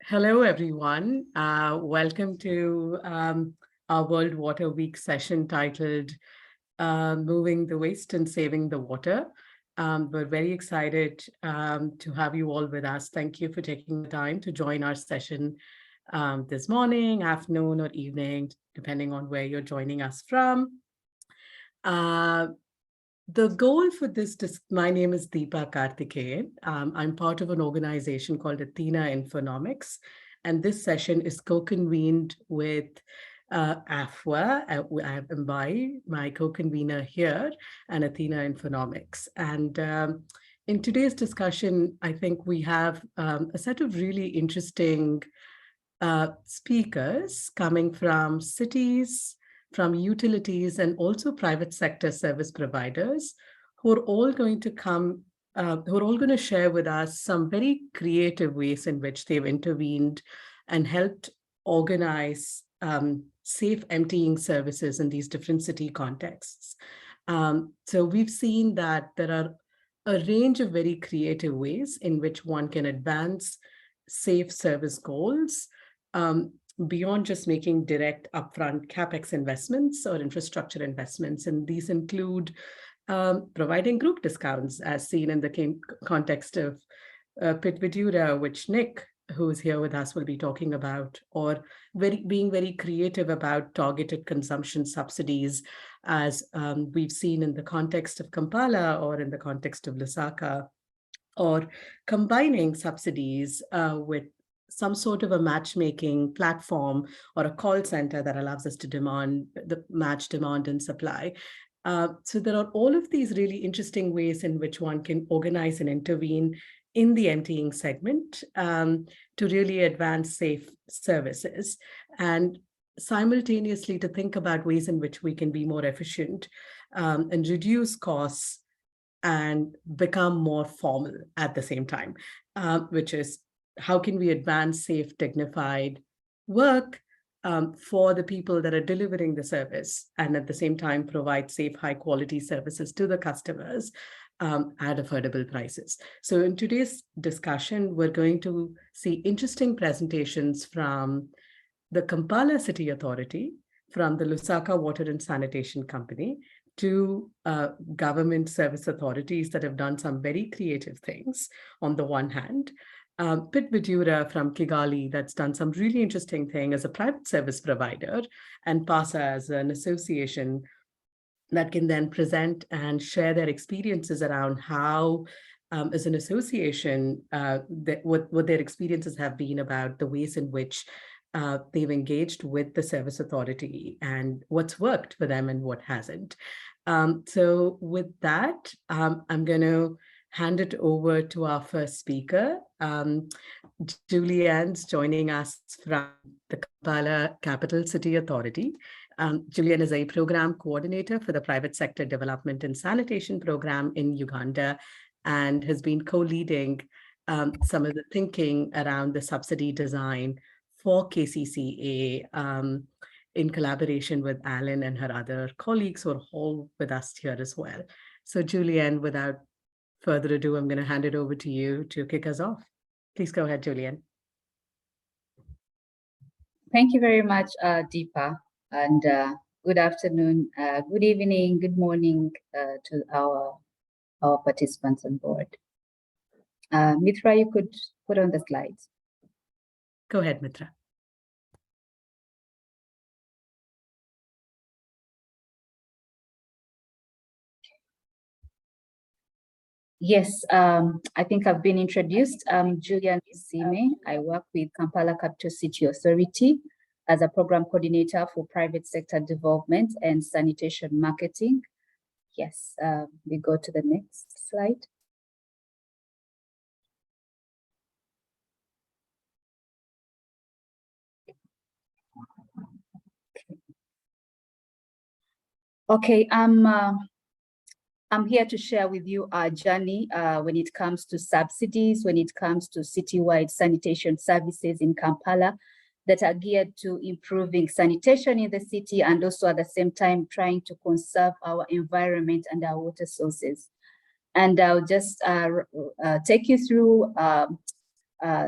Hello, everyone. Welcome to our World Water Week session titled Moving the Waste and Saving the Water. We're very excited to have you all with us. Thank you for taking the time to join our session this morning, afternoon, or evening, depending on where you're joining us from. The goal for this, my name is Deepa Karthikeyan. I'm part of an organization called Athena Infonomics, and this session is co-convened with AFWA. I have Mbai, my co-convener here, and Athena Infonomics. And in today's discussion, I think we have a set of really interesting speakers coming from cities, from utilities, and also private sector service providers who are all going to come, who are all going to share with us some very creative ways in which they've intervened and helped organize safe emptying services in these different city contexts. So we've seen that there are a range of very creative ways in which one can advance safe service goals, beyond just making direct upfront CapEx investments or infrastructure investments. And these include providing group discounts, as seen in the context of Pit Vidura, which Nick, who is here with us, will be talking about, or being very creative about targeted consumption subsidies, as we've seen in the context of Kampala or in the context of Lusaka, or combining subsidies with some sort of a matchmaking platform or a call center that allows us to match demand and supply. So there are all of these really interesting ways in which one can organize and intervene in the emptying segment to really advance safe services, and simultaneously to think about ways in which we can be more efficient and reduce costs and become more formal at the same time, which is how can we advance safe, dignified work for the people that are delivering the service, and at the same time provide safe, high quality services to the customers at affordable prices. So in today's discussion, we're going to see interesting presentations from the Kampala City Authority, from the Lusaka Water and Sanitation Company, to government service authorities that have done some very creative things on the one hand. Pit Vidura from Kigali, that's done some really interesting thing as a private service provider, and PASA as an association that can then present and share their experiences around how, as an association, what their experiences have been about the ways in which they've engaged with the service authority and what's worked for them and what hasn't. So with that, I'm going to hand it over to our first speaker. Julianne's joining us from the Kampala Capital City Authority. Julianne is a program coordinator for the Private Sector Development and Sanitation Program in Uganda, and has been co-leading some of the thinking around the subsidy design for KCCA in collaboration with Alan and her other colleagues who are all with us here as well. So Julianne, without further ado, I'm going to hand it over to you to kick us off. Please go ahead, Julianne. Thank you very much, Deepa, and good afternoon, good evening, good morning to our participants on board. Mitra, you could put on the slides. Go ahead, Mitra. Yes, I think I've been introduced. I'm Julianne Sime. I work with Kampala Capital City Authority as a program coordinator for private sector development and sanitation marketing. Yes, we go to the next slide. Okay, I'm here to share with you our journey when it comes to subsidies, when it comes to citywide sanitation services in Kampala that are geared to improving sanitation in the city, and also at the same time trying to conserve our environment and our water sources. And I'll just take you through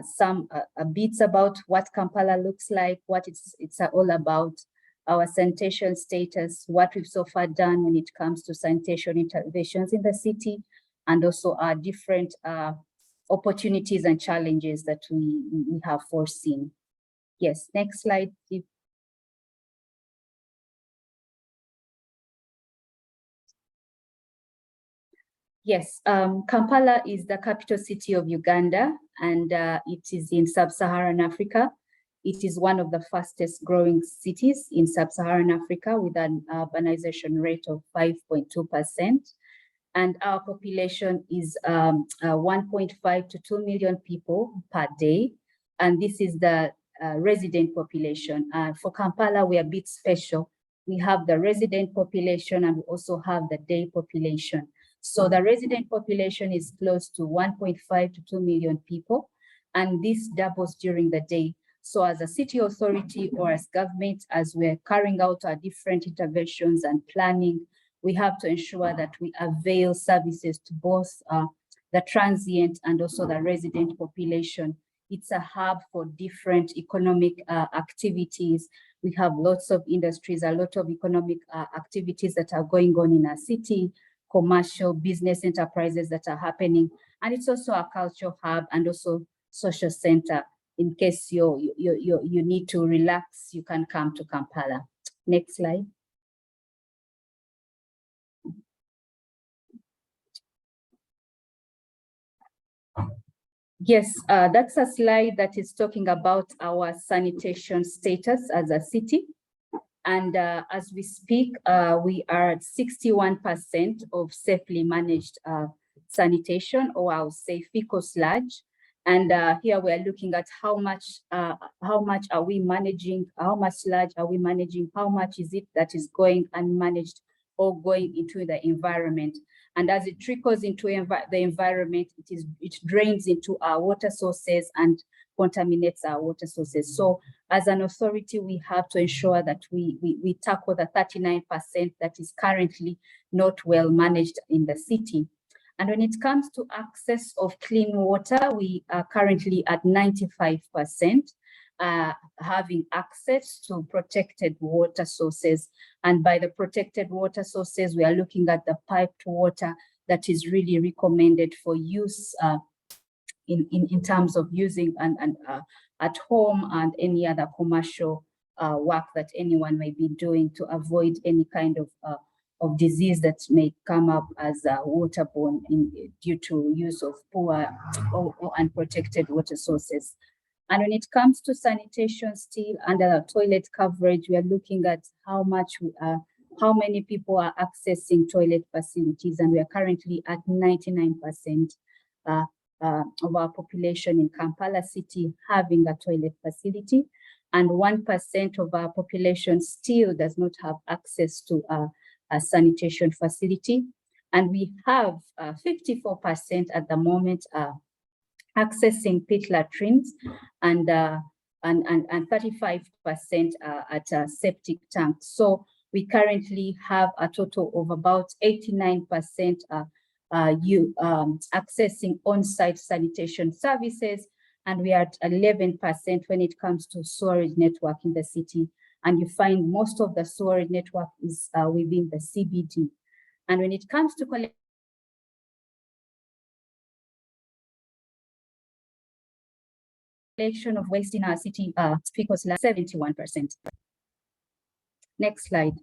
some bits about what Kampala looks like, what it's all about, our sanitation status, what we've so far done when it comes to sanitation interventions in the city, and also our different opportunities and challenges that we have foreseen. Yes, next slide, please. Yes, Kampala is the capital city of Uganda, and it is in sub-Saharan Africa. It is one of the fastest growing cities in sub-Saharan Africa with an urbanization rate of 5.2%. And our population is 1.5 to 2 million people per day. And this is the resident population. For Kampala, we are a bit special. We have the resident population and we also have the day population. So the resident population is close to 1.5 to 2 million people, and this doubles during the day. So as a city authority or as government, as we're carrying out our different interventions and planning, we have to ensure that we avail services to both the transient and also the resident population. It's a hub for different economic activities. We have lots of industries, a lot of economic activities that are going on in our city, commercial business enterprises that are happening. And it's also a cultural hub and also social center. In case you need to relax, you can come to Kampala. Next slide. Yes, that's a slide that is talking about our sanitation status as a city. And as we speak, we are at 61% of safely managed sanitation, or our safe eco sludge. And here we are looking at how much are we managing, how much sludge are we managing, how much is it that is going unmanaged or going into the environment. And as it trickles into the environment, it drains into our water sources and contaminates our water sources. So as an authority, we have to ensure that we tackle the 39% that is currently not well managed in the city. And when it comes to access of clean water, we are currently at 95%, having access to protected water sources. And by the protected water sources, we are looking at the piped water that is really recommended for use in terms of using and at home and any other commercial work that anyone may be doing to avoid any kind of disease that may come up as waterborne due to use of poor or unprotected water sources. And when it comes to sanitation, still under the toilet coverage, we are looking at how many people are accessing toilet facilities, and we are currently at 99% of our population in Kampala city having a toilet facility, and 1% of our population still does not have access to a sanitation facility. And we have 54% at the moment accessing pit latrines, and 35% at septic tanks. So we currently have a total of about 89% accessing on-site sanitation services, and we are at 11% when it comes to sewerage network in the city. And you find most of the sewerage network is within the CBD. And when it comes to collection of waste in our city, because 71%. Next slide.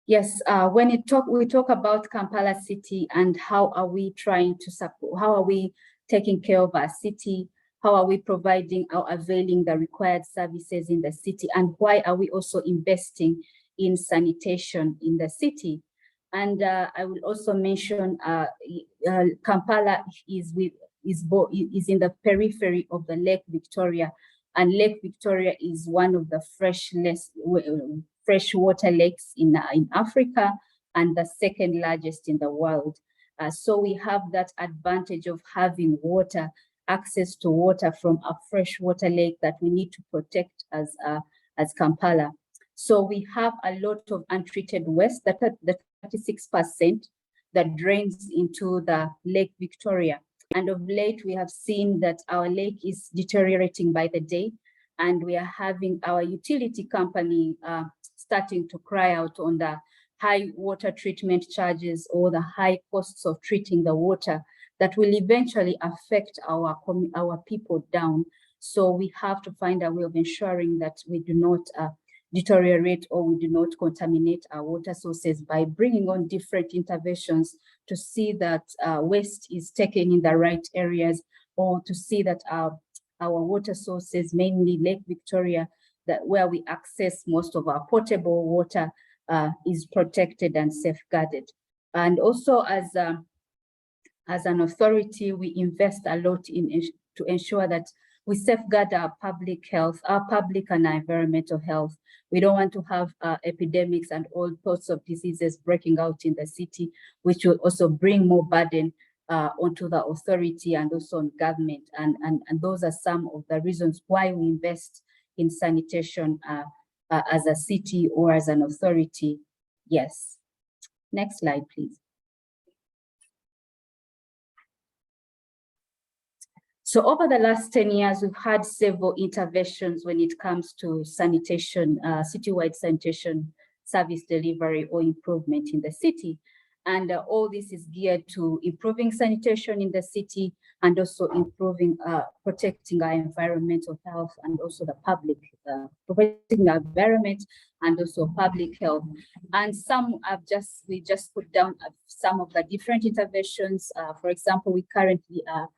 Yes, when we talk about Kampala city and how are we trying to support, how are we taking care of our city, how are we providing or availing the required services in the city, and why are we also investing in sanitation in the city? And I will also mention Kampala is in the periphery of the Lake Victoria, and Lake Victoria is one of the freshwater lakes in Africa and the second largest in the world. So we have that advantage of having water access to water from a freshwater lake that we need to protect as Kampala. So we have a lot of untreated waste, that the 36% that drains into the Lake Victoria. And of late, we have seen that our lake is deteriorating by the day, and we are having our utility company starting to cry out on the high water treatment charges or the high costs of treating the water that will eventually affect our people down. So we have to find a way of ensuring that we do not deteriorate or we do not contaminate our water sources by bringing on different interventions to see that waste is taken in the right areas, or to see that our water sources, mainly Lake Victoria, that where we access most of our potable water, is protected and safeguarded. And also as an authority, we invest a lot to ensure that we safeguard our public health, our public and our environmental health. We don't want to have epidemics and all sorts of diseases breaking out in the city, which will also bring more burden onto the authority and also on government. And those are some of the reasons why we invest in sanitation as a city or as an authority. Yes. Next slide, please. So over the last 10 years, we've had several interventions when it comes to sanitation, citywide sanitation service delivery or improvement in the city. And all this is geared to improving sanitation in the city and also improving, protecting our environmental health and also the public, protecting the environment and also public health. And we just put down some of the different interventions. For example, we currently are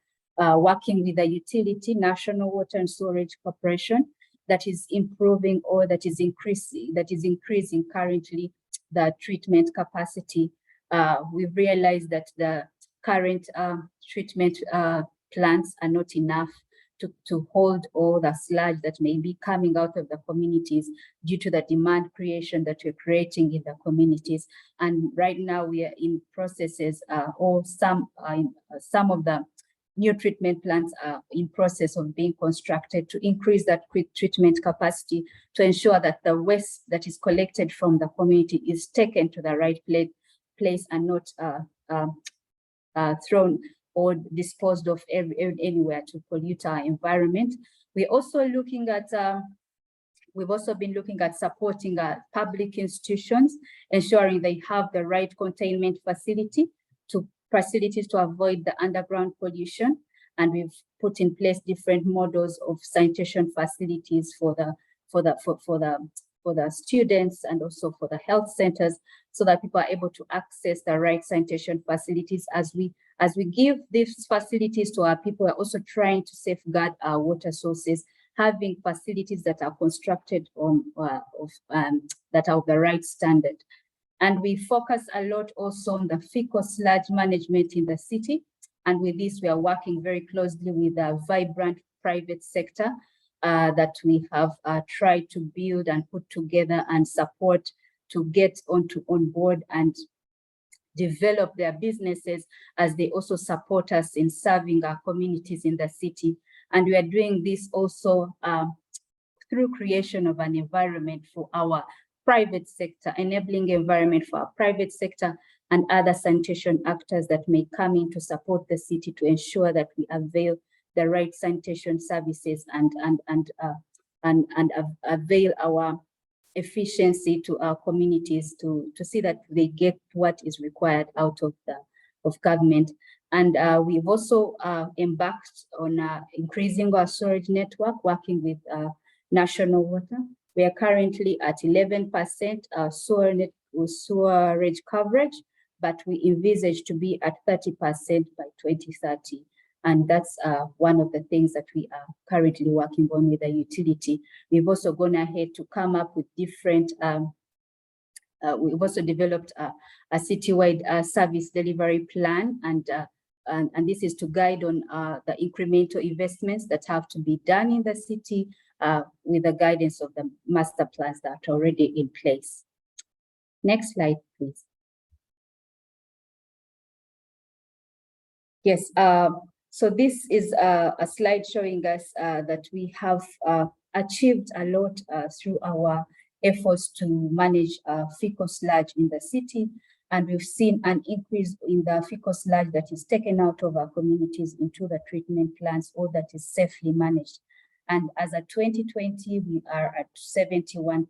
working with the utility, National Water and Storage Corporation, that is improving or that is increasing currently the treatment capacity. We've realized that the current treatment plants are not enough to hold all the sludge that may be coming out of the communities due to the demand creation that we're creating in the communities. And right now we are in processes, or some of the new treatment plants are in process of being constructed to increase that quick treatment capacity to ensure that the waste that is collected from the community is taken to the right place and not thrown or disposed of anywhere to pollute our environment. We're also looking at we've also been looking at supporting public institutions, ensuring they have the right containment facilities to avoid the underground pollution. And we've put in place different models of sanitation facilities for the students and also for the health centers, so that people are able to access the right sanitation facilities. As we give these facilities to our people, we're also trying to safeguard our water sources, having facilities that are constructed on that are of the right standard. And we focus a lot also on the fecal sludge management in the city. And with this, we are working very closely with a vibrant private sector that we have tried to build and put together and support to get on board and develop their businesses, as they also support us in serving our communities in the city. And we are doing this also through creation of an environment for our private sector, enabling environment for our private sector and other sanitation actors that may come in to support the city to ensure that we avail the right sanitation services and avail our efficiency to our communities to see that they get what is required out of government. And we've also embarked on increasing our storage network, working with National Water. We are currently at 11% sewerage coverage, but we envisage to be at 30% by 2030. And that's one of the things that we are currently working on with the utility. We've also gone ahead to come up with different, we've also developed a citywide service delivery plan, and this is to guide on the incremental investments that have to be done in the city with the guidance of the master plans that are already in place. Next slide, please. Yes, So this is a slide showing us that we have achieved a lot through our efforts to manage fecal sludge in the city. And we've seen an increase in the fecal sludge that is taken out of our communities into the treatment plants, or that is safely managed. And as of 2020, we are at 71%.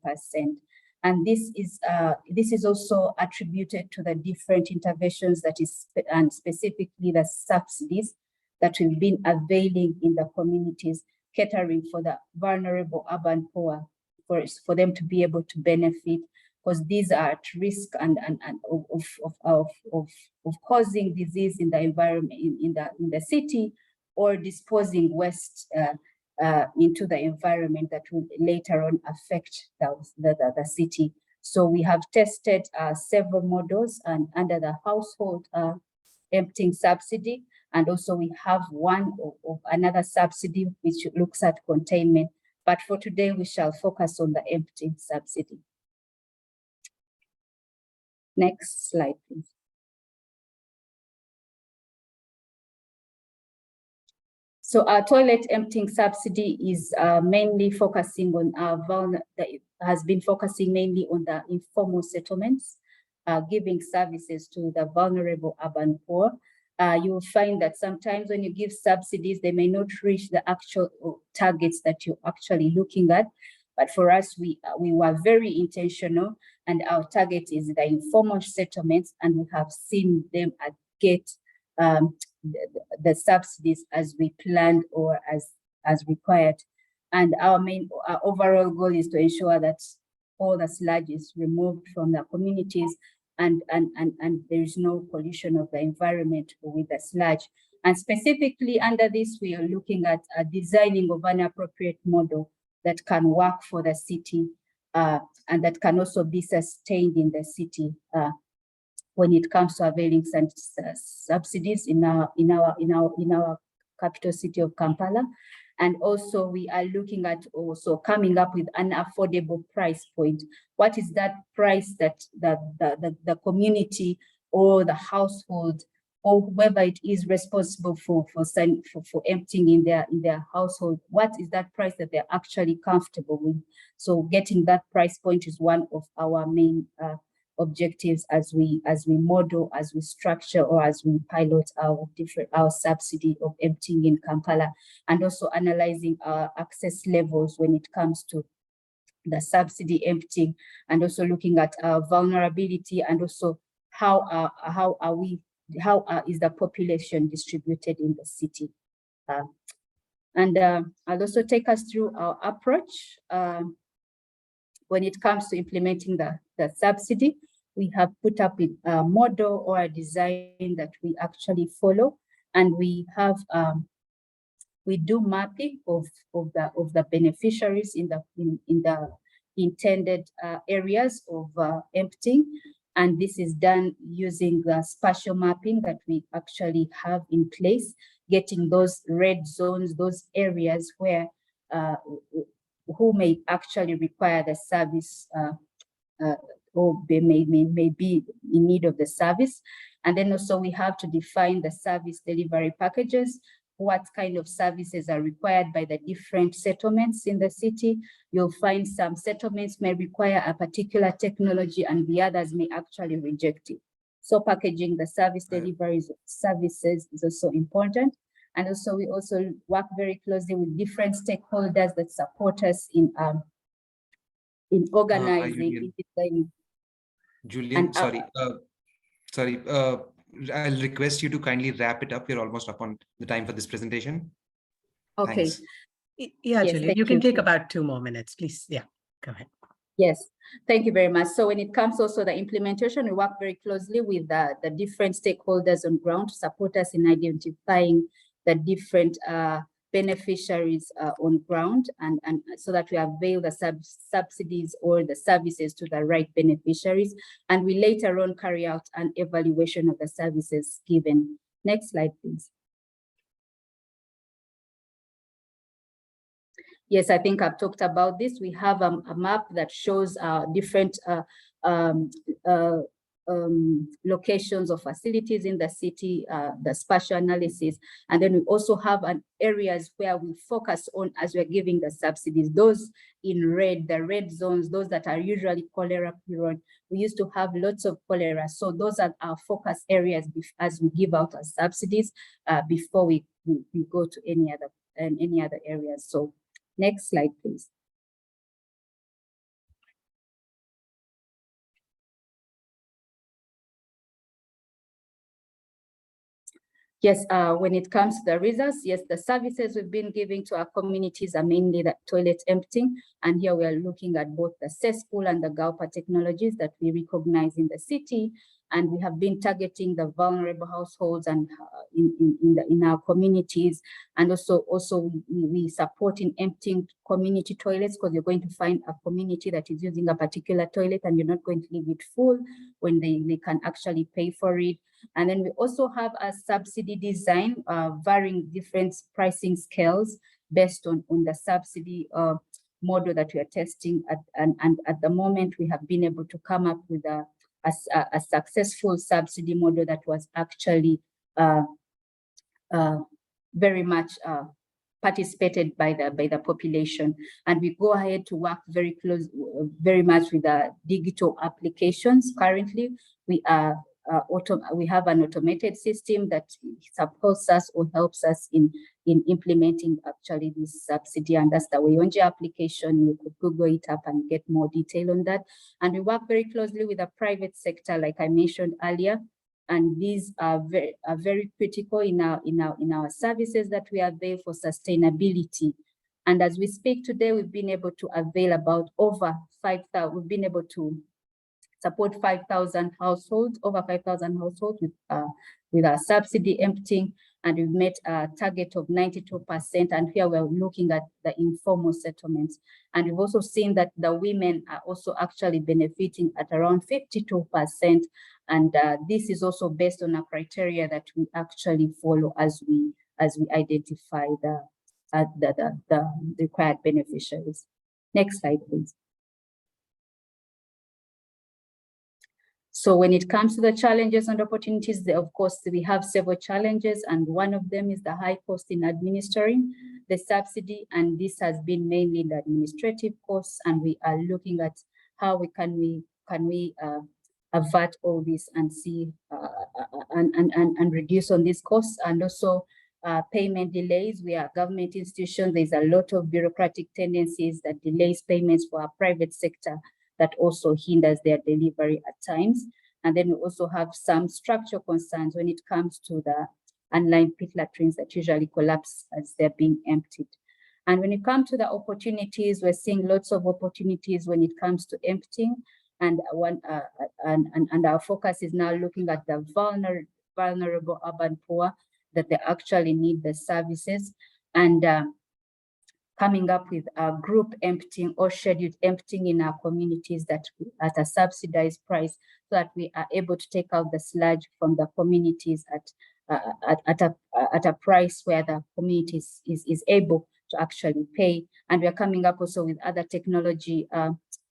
And this is also attributed to the different interventions that is, and specifically the subsidies that we've been availing in the communities, catering for the vulnerable urban poor, for them to be able to benefit, because these are at risk and of causing disease in the environment, in the city, or disposing waste into the environment that will later on affect the city. So we have tested several models and under the household emptying subsidy, and also we have one of another subsidy which looks at containment. But for today, we shall focus on the emptying subsidy. Next slide, please. So our toilet emptying subsidy is mainly focusing on has been focusing mainly on the informal settlements, giving services to the vulnerable urban poor. You will find that sometimes when you give subsidies, they may not reach the actual targets that you're actually looking at. But for us, we were very intentional, and our target is the informal settlements, and we have seen them get the subsidies as we planned or as required. And our overall goal is to ensure that all the sludge is removed from the communities, and there is no pollution of the environment with the sludge. And specifically under this, we are looking at designing of an appropriate model that can work for the city and that can also be sustained in the city when it comes to availing subsidies in our capital city of Kampala. And also we are looking at also coming up with an affordable price point. What is that price that the community or the household or whoever it is responsible for emptying in their household, what is that price that they're actually comfortable with? So getting that price point is one of our main objectives as we model, as we structure, or as we pilot our subsidy of emptying in Kampala, and also analyzing our access levels when it comes to the subsidy emptying, and also looking at our vulnerability, and also how is the population distributed in the city. And I'll also take us through our approach when it comes to implementing the subsidy. We have put up a model or a design that we actually follow, and we have we do mapping of the beneficiaries in the intended areas of emptying, and this is done using the spatial mapping that we actually have in place, getting those red zones, those areas where who may actually require the service or they may be in need of the service. And then also we have to define the service delivery packages, what kind of services are required by the different settlements in the city. You'll find some settlements may require a particular technology and the others may actually reject it. So packaging the service deliveries services is also important. And also we also work very closely with different stakeholders that support us in organizing, in designing. Julian, sorry, I'll request you to kindly wrap it up. We're almost up on the time for this presentation. Okay. Thanks. Yeah, yes, Julian, you can take about 2 more minutes, please. Yeah, go ahead. Yes, thank you very much. So when it comes also the implementation, we work very closely with the different stakeholders on ground to support us in identifying the different beneficiaries on ground, and so that we avail the subsidies or the services to the right beneficiaries, and we later on carry out an evaluation of the services given. Next slide, please. Yes, I think I've talked about this. We have a map that shows different locations of facilities in the city, the spatial analysis. And then we also have areas where we focus on as we're giving the subsidies. Those in red, the red zones, those that are usually cholera prone. We used to have lots of cholera. So those are our focus areas as we give out our subsidies before we go to any other areas. So next slide, please. Yes, when it comes to the results, yes, the services we've been giving to our communities are mainly the toilet emptying. And here we are looking at both the cesspool and the Gaupa technologies that we recognize in the city. And we have been targeting the vulnerable households and in our communities. And also we support in emptying community toilets, because you're going to find a community that is using a particular toilet and you're not going to leave it full when they can actually pay for it. And then we also have a subsidy design, varying different pricing scales based on the subsidy model that we are testing. And at the moment, we have been able to come up with a successful subsidy model that was actually very much participated by the population. And we go ahead to work very much with the digital applications. Currently, we have an automated system that supports us or helps us in implementing actually this subsidy, and that's the Wayonje application. You could Google it up and get more detail on that. And we work very closely with the private sector, like I mentioned earlier, and these are very critical in our services that we avail for sustainability. And as we speak today, we've been able to avail about over 5,000. We've been able to support 5,000 households, over 5,000 households with our subsidy emptying, and we've met a target of 92%. And here we're looking at the informal settlements. And we've also seen that the women are also actually benefiting at around 52%. And this is also based on a criteria that we actually follow as we identify the required beneficiaries. Next slide, please. So when it comes to the challenges and opportunities, of course, we have several challenges, and one of them is the high cost in administering the subsidy, and this has been mainly the administrative costs, and we are looking at how we can avert all this and see and reduce on these costs. And also payment delays. We are government institutions. There's a lot of bureaucratic tendencies that delays payments for our private sector, that also hinders their delivery at times. And then we also have some structural concerns when it comes to the unlined pit latrines that usually collapse as they're being emptied. And when it comes to the opportunities, we're seeing lots of opportunities when it comes to emptying. And our focus is now looking at the vulnerable urban poor, that they actually need the services, and coming up with a group emptying or scheduled emptying in our communities that at a subsidized price, so that we are able to take out the sludge from the communities at a price where the community is able to actually pay. And we are coming up also with other technology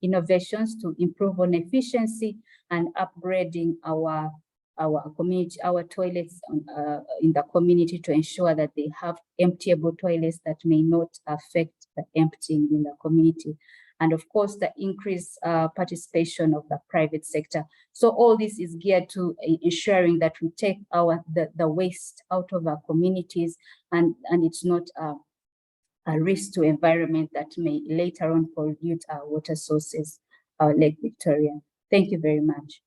innovations to improve on efficiency and upgrading our toilets in the community to ensure that they have emptyable toilets that may not affect the emptying in the community. And of course, the increased participation of the private sector. So all this is geared to ensuring that we take the waste out of our communities, and it's not a risk to environment that may later on pollute our water sources, our Lake Victoria. Thank you very much.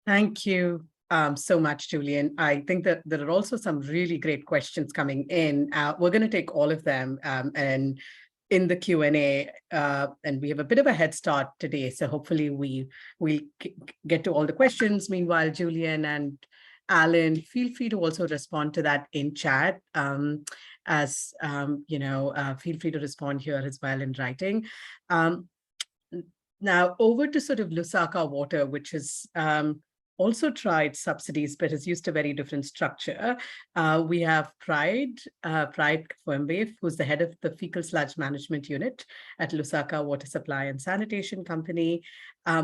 Thank you so much, Julian. I think that there are also some really great questions coming in. We're going to take all of them and in the Q&A, and we have a bit of a head start today. So hopefully we'll get to all the questions. Meanwhile, Julian and Alan, feel free to also respond to that in chat. Feel free to respond here as well in writing. Now over to sort of Lusaka Water, which is also tried subsidies, but has used a very different structure. We have Pride Kwembe, who's the head of the fecal sludge management unit at Lusaka Water Supply and Sanitation Company.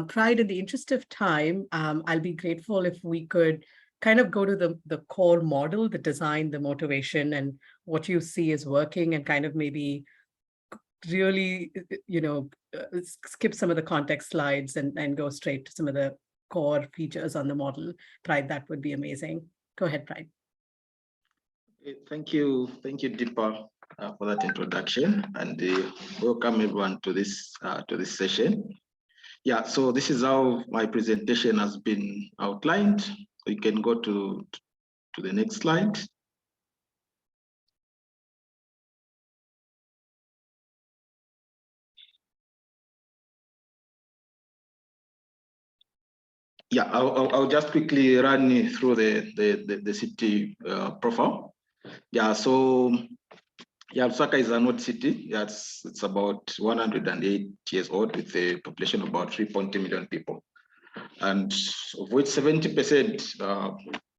Pride, in the interest of time, I'll be grateful if we could kind of go to the core model, the design, the motivation, and what you see is working, and kind of maybe really, skip some of the context slides and go straight to some of the core features on the model. Pride, that would be amazing. Go ahead, Pride. Thank you, Deepa, for that introduction, and welcome everyone to this session. Yeah, so this is how my presentation has been outlined. We can go to the next slide. Yeah, I'll just quickly run through the city profile. Yeah, so yeah, Lusaka is an old city. Yeah, it's about 108 years old with a population of about 3.2 million people, and of which 70%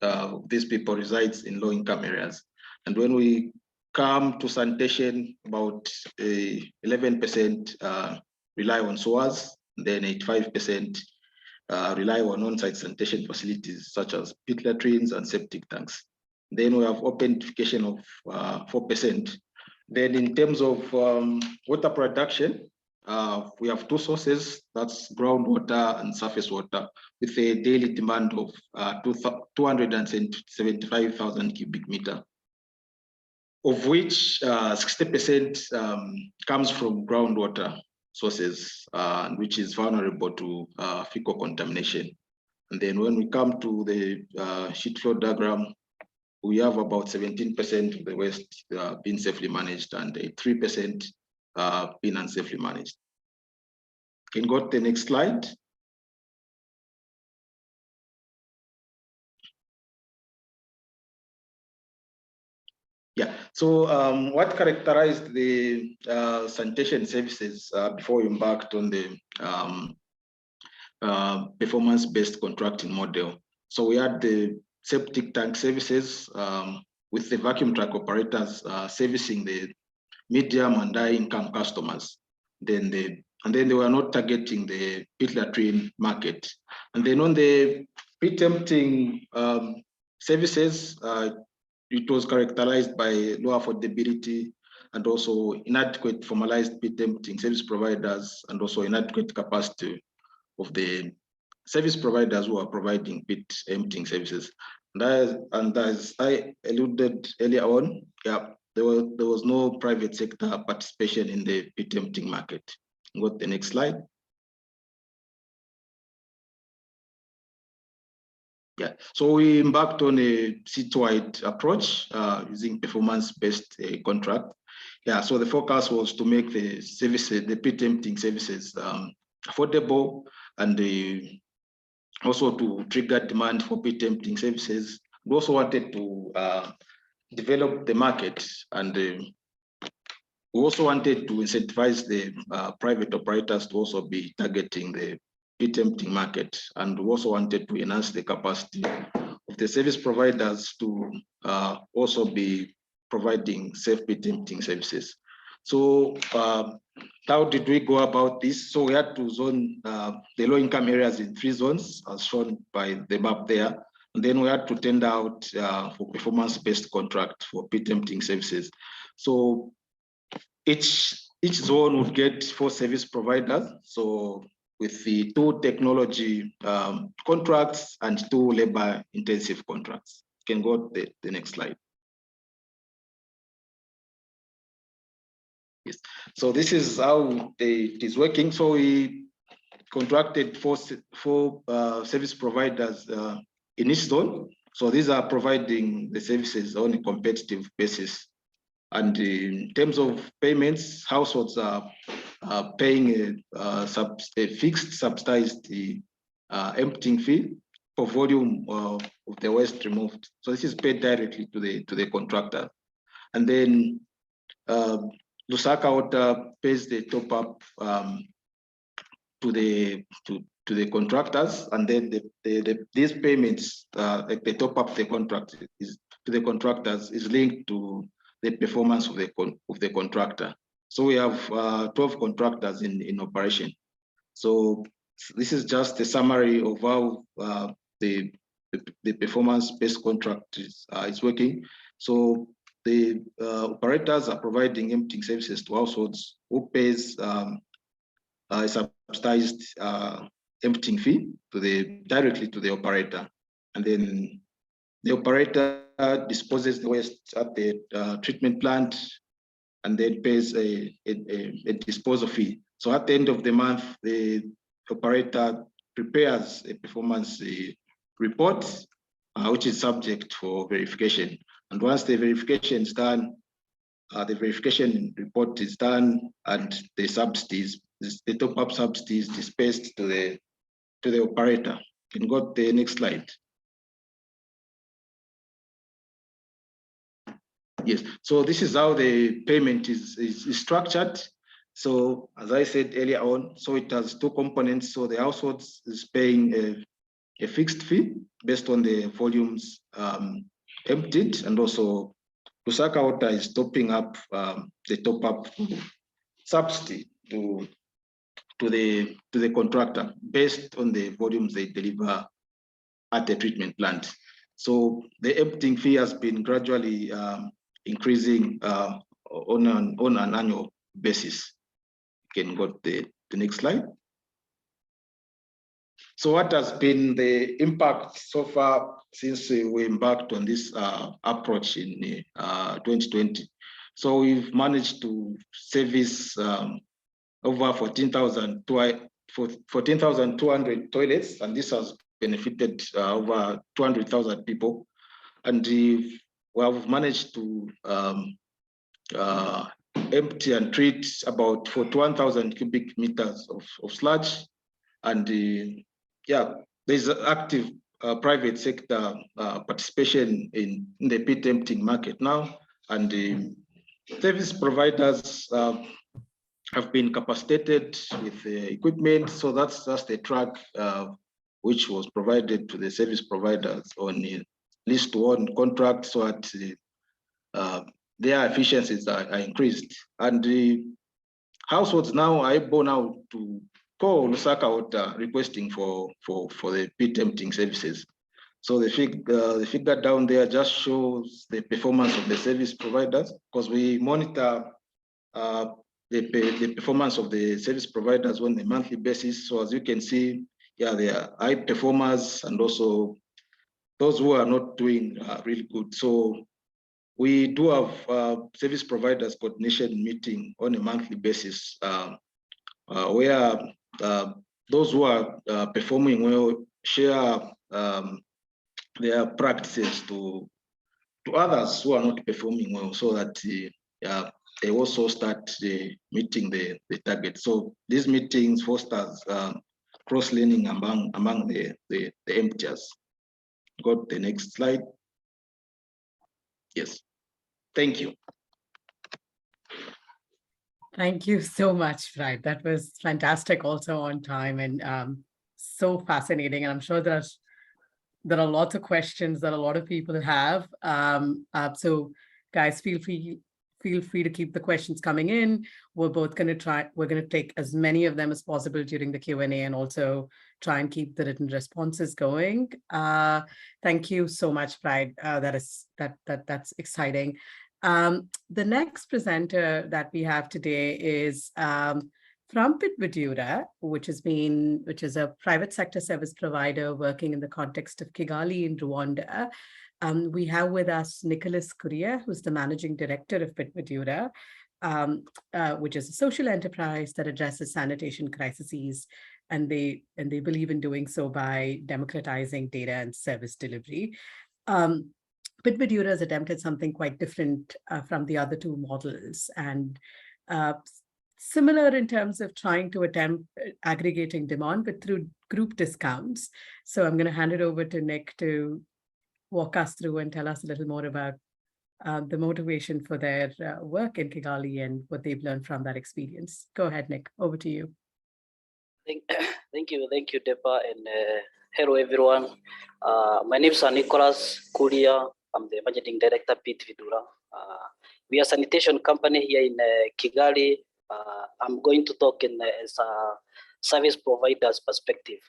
of these people resides in low-income areas. And when we come to sanitation, about 11% rely on sewers, then 85% rely on on-site sanitation facilities such as pit latrines and septic tanks. Then we have open identification of 4%. Then in terms of water production, we have two sources, that's groundwater and surface water, with a daily demand of 275,000 cubic meter, of which 60% comes from groundwater sources, which is vulnerable to fecal contamination. And then when we come to the sheet flow diagram, we have about 17% of the waste being safely managed and 3% being unsafely managed. Can you go to the next slide? Yeah, so what characterized the sanitation services before we embarked on the performance-based contracting model? So we had the septic tank services with the vacuum truck operators servicing the medium and high income customers. Then they were not targeting the pit latrine market. And then on the pre-tempting services, it was characterized by low affordability and also inadequate formalized pit emptying service providers, and also inadequate capacity of the service providers who are providing pit emptying services. And as I alluded earlier on, yeah, there was no private sector participation in the pit emptying market. Go to the next slide. Yeah, so we embarked on a citywide approach using performance-based contract. Yeah, so the focus was to make the services, the pit emptying services, affordable, and also to trigger demand for pit emptying services. We also wanted to develop the market, and we also wanted to incentivize the private operators to also be targeting the pit emptying market, and we also wanted to enhance the capacity of the service providers to also be providing safe pit emptying services. So how did we go about this? So we had to zone the low-income areas in 3 zones, as shown by the map there. And then we had to tender out for performance-based contract for pit emptying services. So each zone would get 4 service providers. So with the 2 technology contracts and 2 labor-intensive contracts. You can go to the next slide. Yes. So this is how it is working. So we contracted 4 service providers in each zone. So these are providing the services on a competitive basis. And in terms of payments, households are paying a fixed subsidized emptying fee for volume of the waste removed. So this is paid directly to the contractor. And then Lusaka Water pays the top up to the contractors, and then these payments, like the top up the contract is to the contractors, is linked to the performance of the contractor. So we have 12 contractors in operation. So this is just a summary of how the performance-based contract is working. So the operators are providing emptying services to households who pays a subsidized emptying fee directly to the operator, and then the operator disposes the waste at the treatment plant, and then pays a disposal fee. So at the end of the month, the operator prepares a performance report, which is subject for verification. And once the verification is done, the verification report is done, and the subsidies, the top-up subsidies, dispersed to the operator. You can go to the next slide. Yes, so this is how the payment is structured. So as I said earlier on, so it has two components. So the household is paying a fixed fee based on the volumes emptied, and also Lusaka Water is topping up the top-up subsidy to the contractor based on the volumes they deliver at the treatment plant. So the emptying fee has been gradually increasing on an annual basis. You can go to the next slide. So what has been the impact so far since we embarked on this approach in 2020? So we've managed to service over 14,200 toilets, and this has benefited over 200,000 people. And we have managed to empty and treat about 41,000 cubic meters of sludge. And yeah, there's active private sector participation in the pit emptying market now. And the service providers have been capacitated with equipment. So that's the truck which was provided to the service providers on lease to own contract, so that their efficiencies are increased. And the households now are able now to call Lusaka Water requesting for the pit emptying services. So the figure down there just shows the performance of the service providers, because we monitor the performance of the service providers on a monthly basis. So as you can see, yeah, they are high performers, and also those who are not doing really good. So we do have service providers coordination meeting on a monthly basis, where those who are performing well share their practices to others who are not performing well, so that they also start meeting the target. So these meetings fosters cross-learning among the emptiers. Go to the next slide. Yes, thank you. Thank you so much, Fried. That was fantastic, also on time, and so fascinating. And I'm sure there are lots of questions that a lot of people have. So guys, feel free to keep the questions coming in. We're going to take as many of them as possible during the Q&A, and also try and keep the written responses going. Thank you so much, Fried. That's exciting. The next presenter that we have today is from Pitvidura, which is a private sector service provider working in the context of Kigali in Rwanda. We have with us Nicholas Correa, who's the managing director of Pitvidura, which is a social enterprise that addresses sanitation crises, and they believe in doing so by democratizing data and service delivery. Pitvidura has attempted something quite different from the other two models, and similar in terms of trying to attempt aggregating demand, but through group discounts. So I'm going to hand it over to Nick to walk us through and tell us a little more about the motivation for their work in Kigali and what they've learned from that experience. Go ahead, Nick, over to you. Thank you, Depa, and hello everyone. My name is Nicholas Kuria. I'm the managing director, Pit Vidura. We are a sanitation company here in Kigali. I'm going to talk as a service provider's perspective.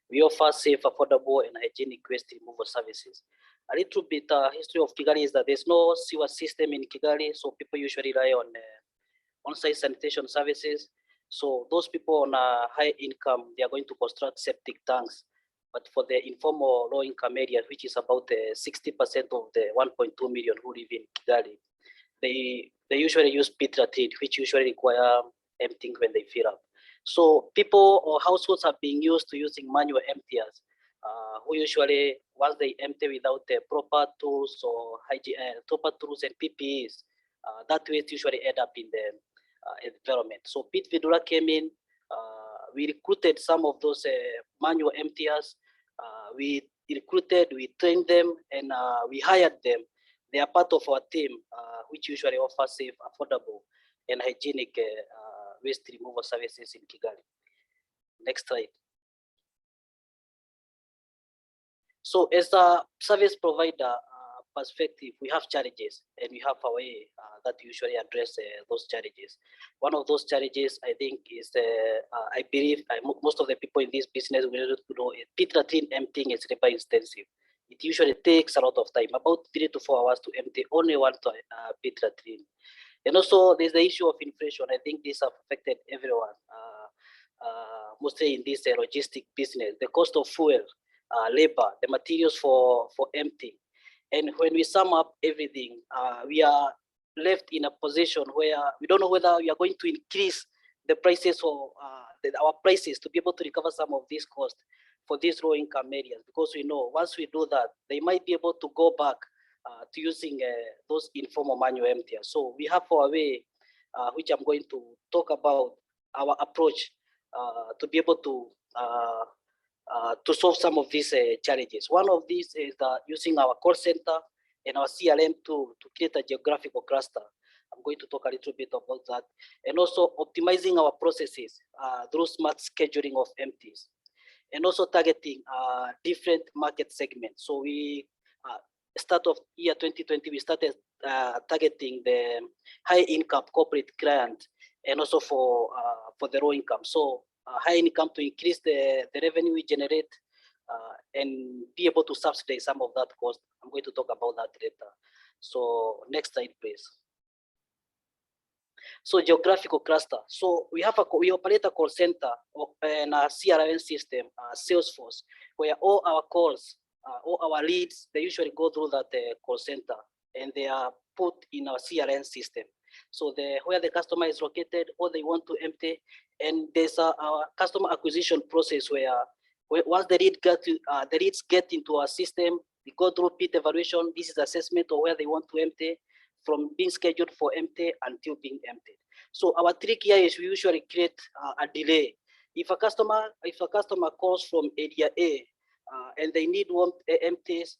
We offer safe, affordable, and hygienic waste removal services. A little bit history of Kigali is that there's no sewer system in Kigali, so people usually rely on on-site sanitation services. So those people on a high income, they are going to construct septic tanks. But for the informal low-income areas, which is about 60% of the 1.2 million who live in Kigali, they usually use pit latrine, which usually require emptying when they fill up. So people or households are being used to using manual emptiers, who usually, once they empty without the proper tools or proper tools and PPEs, that waste usually end up in the environment. So Pit Vidura came in, we recruited some of those manual emptiers, we trained them, and we hired them. They are part of our team, which usually offers safe, affordable, and hygienic waste removal services in Kigali. Next slide. So as a service provider perspective, we have challenges, and we have a way that usually address those challenges. One of those challenges, I think, is I believe most of the people in this business will know pit latrine emptying is labor intensive. It usually takes a lot of time, about 3 to 4 hours to empty only one pit latrine. And also, there's the issue of inflation. I think this has affected everyone, mostly in this logistic business. The cost of fuel, labor, the materials for emptying. And when we sum up everything, we are left in a position where we don't know whether we are going to increase the prices or our prices to be able to recover some of these costs for these low income areas, because we know once we do that, they might be able to go back to using those informal manual emptiers. So we have our way, which I'm going to talk about, our approach to be able to solve some of these challenges. One of these is using our call center and our CRM to create a geographical cluster. I'm going to talk a little bit about that. And also optimizing our processes through smart scheduling of empties. And also targeting different market segments. So we, start of year 2020, we started targeting the high income corporate client, and also for the low income. So high income to increase the revenue we generate and be able to subsidize some of that cost. I'm going to talk about that later. So next slide, please. So geographical cluster. So we operate a call center and a CRM system, Salesforce, where all our calls, all our leads, they usually go through that call center, and they are put in our CRM system. So where the customer is located, or they want to empty, and there's a customer acquisition process where once the leads get into our system, we go through pit evaluation. This is assessment of where they want to empty, from being scheduled for empty until being emptied. So our trick here is we usually create a delay. If a customer calls from area A and they need one empties,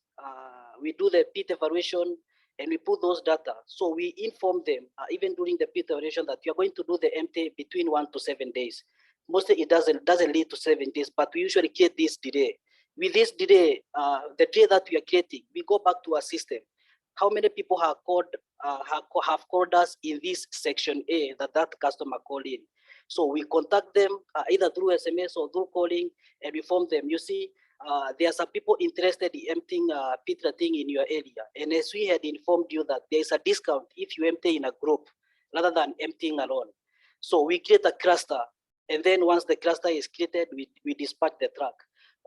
we do the pit evaluation and we put those data. So we inform them even during the pit evaluation that you are going to do the empty between 1 to 7 days. Mostly it doesn't lead to 7 days, but we usually create this delay. With this delay, the delay that we are creating, we go back to our system. How many people have called us in this section A that customer called in? So we contact them either through SMS or through calling, and we inform them. You see, there are some people interested in emptying pit latrine in your area, and as we had informed you that there is a discount if you empty in a group rather than emptying alone. So we create a cluster, and then once the cluster is created, we dispatch the truck.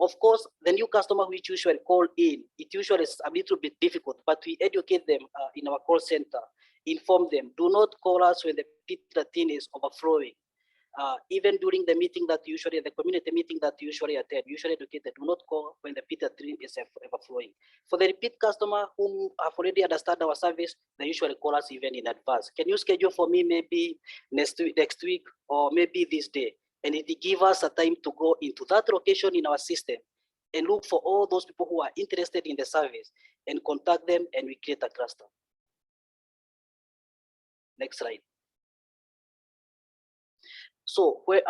Of course, the new customer which usually call in, it usually is a little bit difficult, but we educate them in our call center, inform them, do not call us when the pit latrine is overflowing. Even during the meeting that usually, the community meeting that you usually attend, usually educated, do not call when the pit latrine is overflowing. For the repeat customer whom have already understood our service, they usually call us even in advance. Can you schedule for me maybe next week or maybe this day? And it gives us a time to go into that location in our system and look for all those people who are interested in the service and contact them, and we create a cluster. Next slide. So where,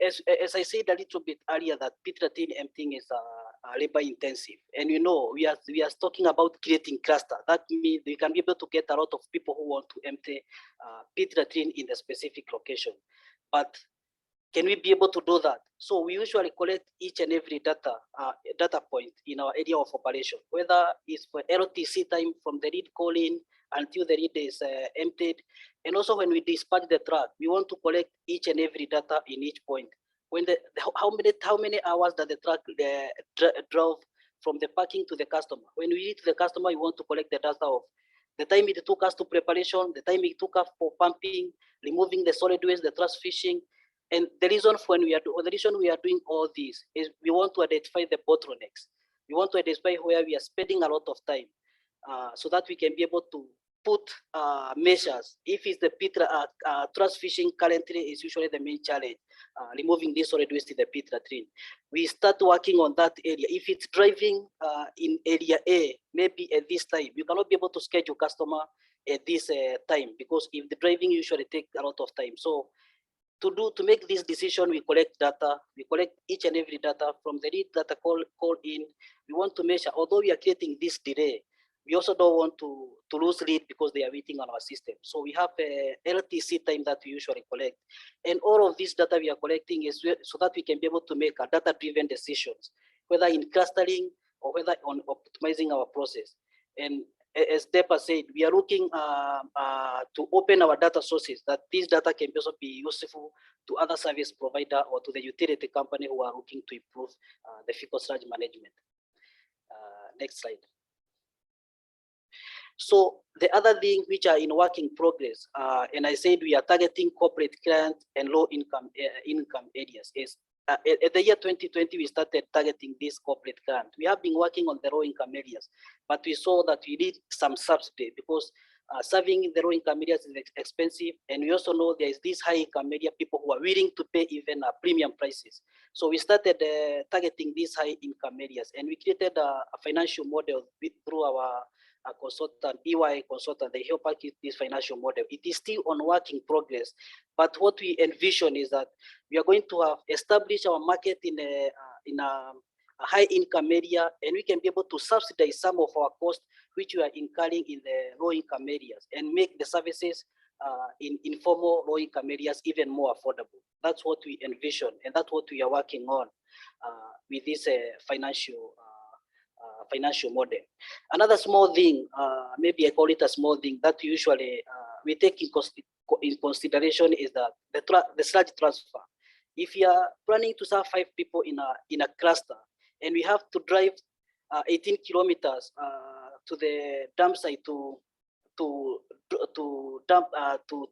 as I said a little bit earlier, that pit latrine emptying is labor intensive, and we are talking about creating cluster. That means we can be able to get a lot of people who want to empty pit latrine in the specific location, but can we be able to do that? So we usually collect each and every data point in our area of operation, whether it's for LTC time from the lead calling until the lead is emptied. And also when we dispatch the truck, we want to collect each and every data in each point. When how many hours that the truck drove from the parking to the customer. When we reach the customer, we want to collect the data of the time it took us to preparation, the time it took us for pumping, removing the solid waste, the trash fishing. And the reason we are doing all this is we want to identify the bottlenecks. We want to identify where we are spending a lot of time, so that we can be able to put measures. If it's the pit trash fishing currently is usually the main challenge, removing this solid waste in the pit latrine. We start working on that area. If it's driving in area A, maybe at this time, you cannot be able to schedule customer at this time, because if the driving usually take a lot of time. So to make this decision, we collect data. We collect each and every data from the lead data call in. We want to measure, although we are creating this delay, we also don't want to lose lead because they are waiting on our system. So we have a LTC time that we usually collect. And all of this data we are collecting is so that we can be able to make a data-driven decisions, whether in clustering or whether on optimizing our process. And as Depa said, we are looking to open our data sources, that these data can also be useful to other service provider or to the utility company who are looking to improve the fecal sludge management. Next slide. So the other thing which are in work in progress, and I said we are targeting corporate clients and low income areas, is at the year 2020, we started targeting this corporate client. We have been working on the low income areas, but we saw that we need some subsidy because serving in the low income areas is expensive. And we also know there is this high income area people who are willing to pay even premium prices. So we started targeting these high income areas, and we created a financial model through our consultant, EY consultant. They help us with this financial model. It is still on work in progress, but what we envision is that we are going to have established our market in a high income area, and we can be able to subsidize some of our costs which we are incurring in the low income areas, and make the services in informal low income areas even more affordable. That's what we envision, and that's what we are working on with this financial model. Another small thing, maybe I call it a small thing, that usually we take in consideration is that the sludge transfer. If you are planning to serve 5 people in a cluster, and we have to drive 18 kilometers to the dump site to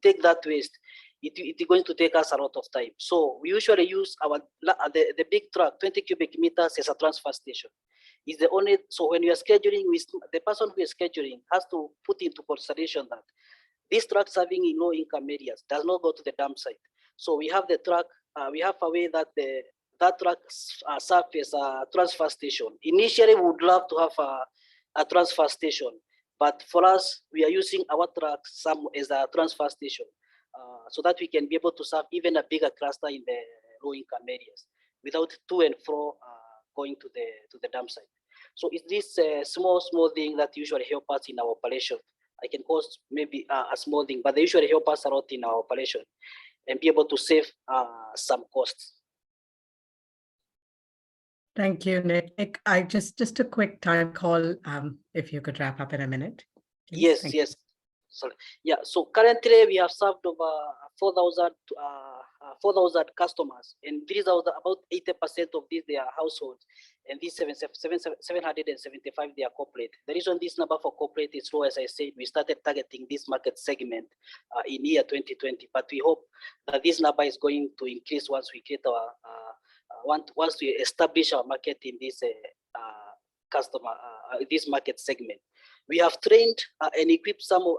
take that waste, it is going to take us a lot of time. So we usually use the big truck, 20 cubic meters, as a transfer station. Is the only, so when you are scheduling, the person who is scheduling has to put into consideration that this truck serving in low income areas does not go to the dump site. So we have the truck, we have a way that that truck serves as a transfer station. Initially, we would love to have a transfer station, but for us, we are using our trucks as a transfer station, so that we can be able to serve even a bigger cluster in the low income areas without to and fro going to the dump site. So it's this small thing that usually help us in our operation. I can cost maybe a small thing, but they usually help us a lot in our operation and be able to save some costs. Thank you, Nick. Nick, I just a quick time call. If you could wrap up in a minute. Please. Yes. Sorry. Yeah. So currently we have served over 4,000 customers, and these are about 80% of these they are households, and these 775 they are corporate. The reason this number for corporate is low, as I said, we started targeting this market segment in year 2020, but we hope that this number is going to increase once we create our once we establish our market in this this market segment. We have trained and equipped some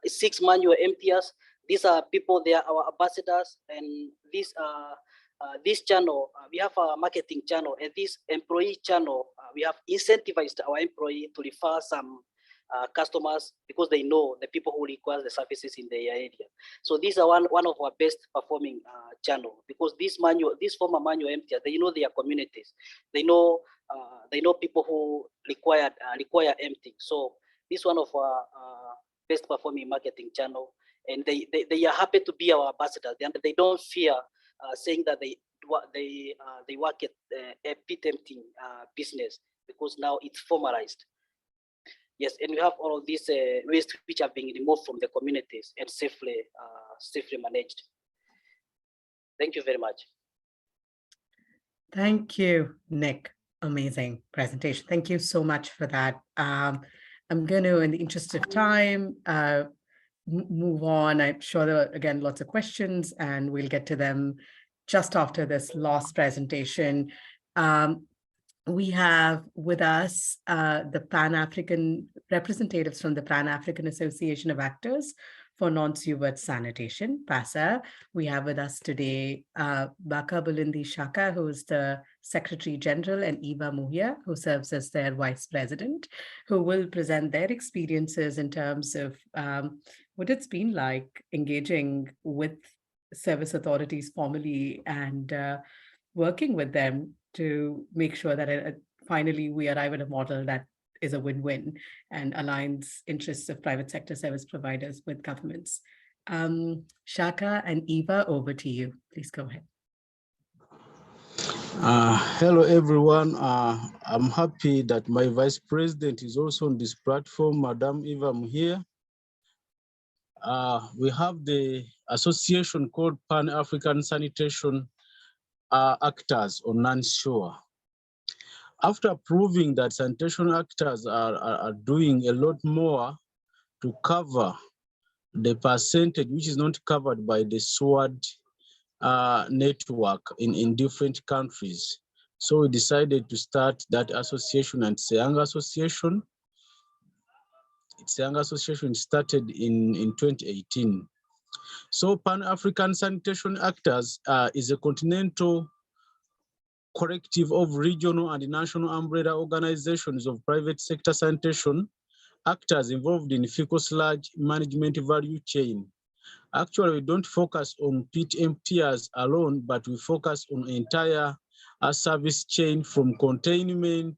6 manual emptiers. These are people, they are our ambassadors, and this channel, we have a marketing channel, and this employee channel, we have incentivized our employee to refer some customers, because they know the people who require the services in their area. So these are one of our best performing channel, because these former manual MTs, they know their communities, they know people who require emptying. So this one of our best performing marketing channel, and they are happy to be our ambassadors. They don't fear saying that they work at a pit emptying business, because now it's formalized. Yes, and we have all of these waste which are being removed from the communities and safely managed. Thank you very much. Thank you, Nick. Amazing presentation. Thank you so much for that. I'm going to, in the interest of time, move on. I'm sure there are, again, lots of questions, and we'll get to them just after this last presentation. We have with us the Pan-African representatives from the Pan-African Association of Actors for Non-Sewage Sanitation, PASA. We have with us today Baka Bulindi Shaka, who is the Secretary General, and Eva Muhia, who serves as their Vice President, who will present their experiences in terms of what it's been like engaging with service authorities formally and working with them to make sure that finally we arrive at a model that is a win-win and aligns interests of private sector service providers with governments. Shaka and Eva, over to you. Please go ahead. Hello, everyone. I'm happy that my Vice President is also on this platform, Madam Eva Muhia. We have the association called Pan-African Sanitation Actors on non-shore. After proving that sanitation actors are doing a lot more to cover the percentage which is not covered by the SWAD network in different countries, so we decided to start that association, and it's a young association. It's a young association started in 2018. So Pan-African Sanitation Actors is a continental collective of regional and national umbrella organizations of private sector sanitation actors involved in fecal sludge management value chain. Actually, we don't focus on pit emptiers alone, but we focus on entire service chain from containment,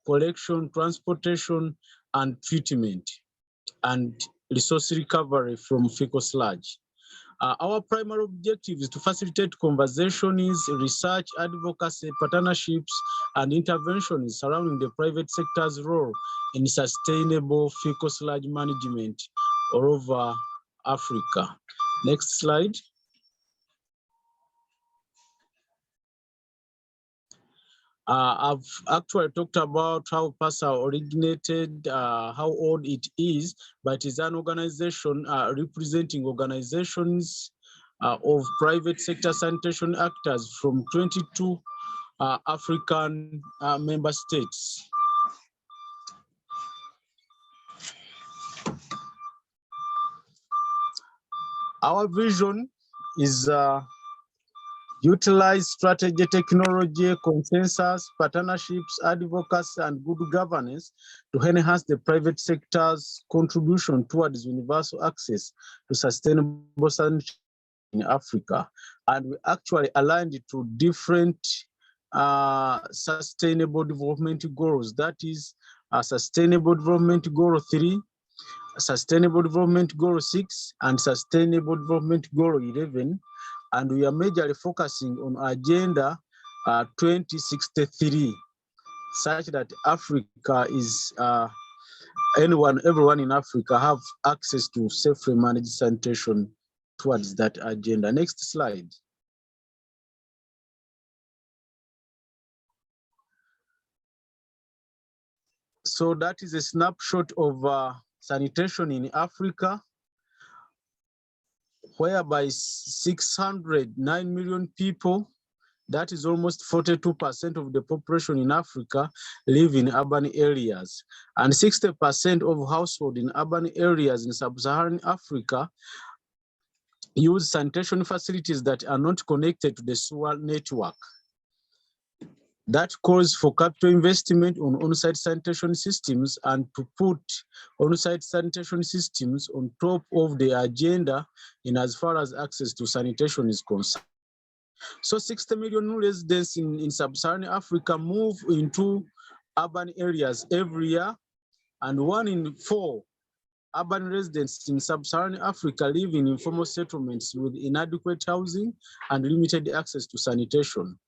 collection, transportation, and treatment, and resource recovery from fecal sludge. Our primary objective is to facilitate conversations, research, advocacy, partnerships, and interventions surrounding the private sector's role in sustainable fecal sludge management all over Africa. Next slide. I've actually talked about how PASA originated, how old it is, but it's an organization representing organizations of private sector sanitation actors from 22 African member states. Our vision is utilize strategy, technology, consensus, partnerships, advocacy, and good governance to enhance the private sector's contribution towards universal access to sustainable sanitation in Africa. And we actually aligned it to different sustainable development goals. That is Sustainable Development Goal 3, Sustainable Development Goal 6, and Sustainable Development Goal 11. And we are majorly focusing on Agenda 2063, such that Africa is, everyone in Africa have access to safely managed sanitation towards that agenda. Next slide. So that is a snapshot of sanitation in Africa, whereby 609 million people, that is almost 42% of the population in Africa, live in urban areas. And 60% of households in urban areas in sub-Saharan Africa use sanitation facilities that are not connected to the sewer network. that calls for capital investment on on-site sanitation systems and to put on-site sanitation systems on top of the agenda in as far as access to sanitation is concerned. So 60 million residents in sub-Saharan Africa move into urban areas every year, and 1 in 4 urban residents in sub-Saharan Africa live in informal settlements with inadequate housing and limited access to sanitation.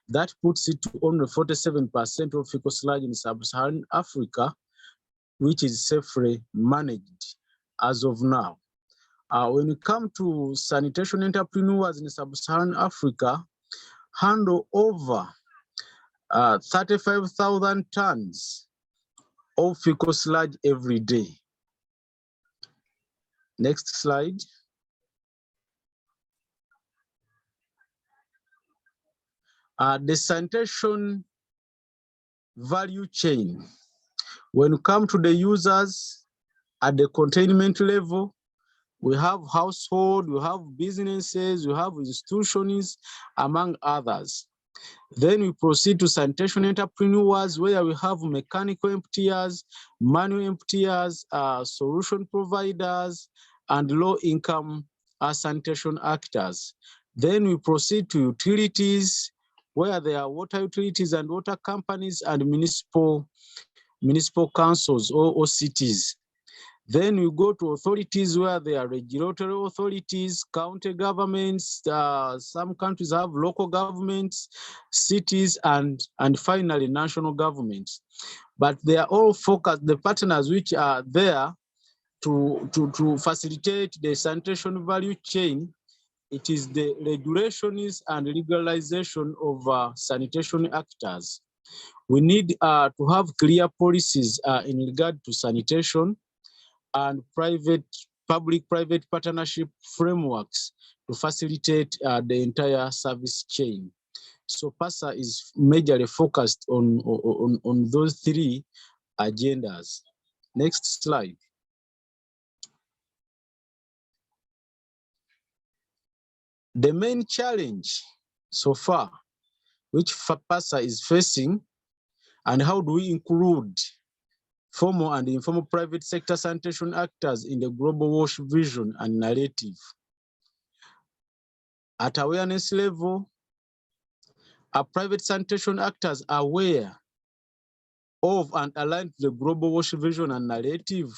That puts it to only 47% of fecal sludge in sub-Saharan Africa, which is safely managed as of now. When it comes to sanitation entrepreneurs in sub-Saharan Africa, handle over 35,000 tons of fecal sludge every day. Next slide. The sanitation value chain. When you come to the users at the containment level, we have household, we have businesses, we have institutions, among others. Then we proceed to sanitation entrepreneurs, where we have mechanical emptiers, manual emptiers, solution providers, and low-income sanitation actors. Then we proceed to utilities, where there are water utilities and water companies and municipal councils or cities. Then we go to authorities, where there are regulatory authorities, county governments, some countries have local governments, cities, and finally national governments. But they are all focused, the partners which are there to facilitate the sanitation value chain. It is the regulations and legalization of sanitation actors. We need to have clear policies in regard to sanitation and public-private partnership frameworks to facilitate the entire service chain. So PASA is majorly focused on those 3 agendas. Next slide. The main challenge so far, which PASA is facing, and how do we include formal and informal private sector sanitation actors in the global WASH vision and narrative. At awareness level, are private sanitation actors aware of and aligned to the global WASH vision and narrative?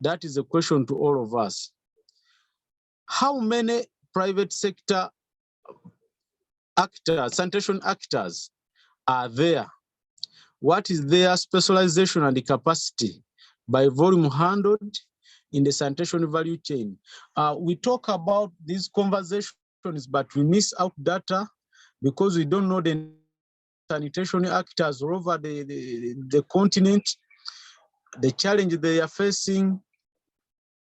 That is a question to all of us. How many private sector actors, sanitation actors, are there? What is their specialization and the capacity by volume handled in the sanitation value chain? We talk about these conversations, but we miss out data because we don't know the sanitation actors all over the continent, the challenge they are facing,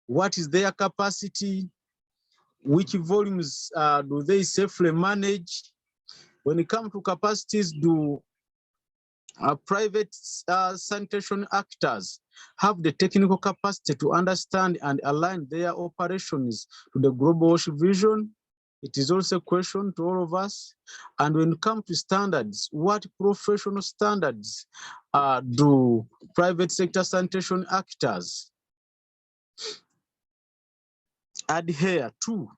what is their capacity, which volumes do they safely manage. When it comes to capacities, do private sanitation actors have the technical capacity to understand and align their operations to the global WASH vision? It is also a question to all of us. And when it comes to standards, what professional standards do private sector sanitation actors adhere to?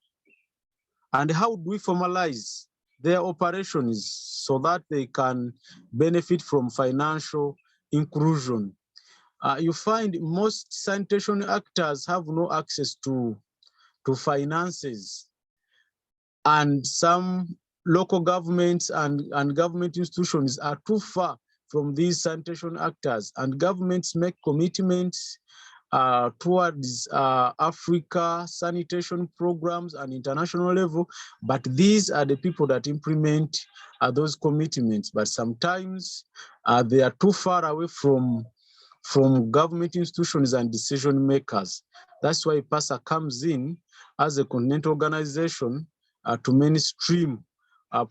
And how do we formalize their operations so that they can benefit from financial inclusion? You find most sanitation actors have no access to finances, and some local governments and government institutions are too far from these sanitation actors, and governments make commitments towards Africa sanitation programs and international level, but these are the people that implement those commitments. But sometimes they are too far away from government institutions and decision makers. That's why PASA comes in as a continental organization to mainstream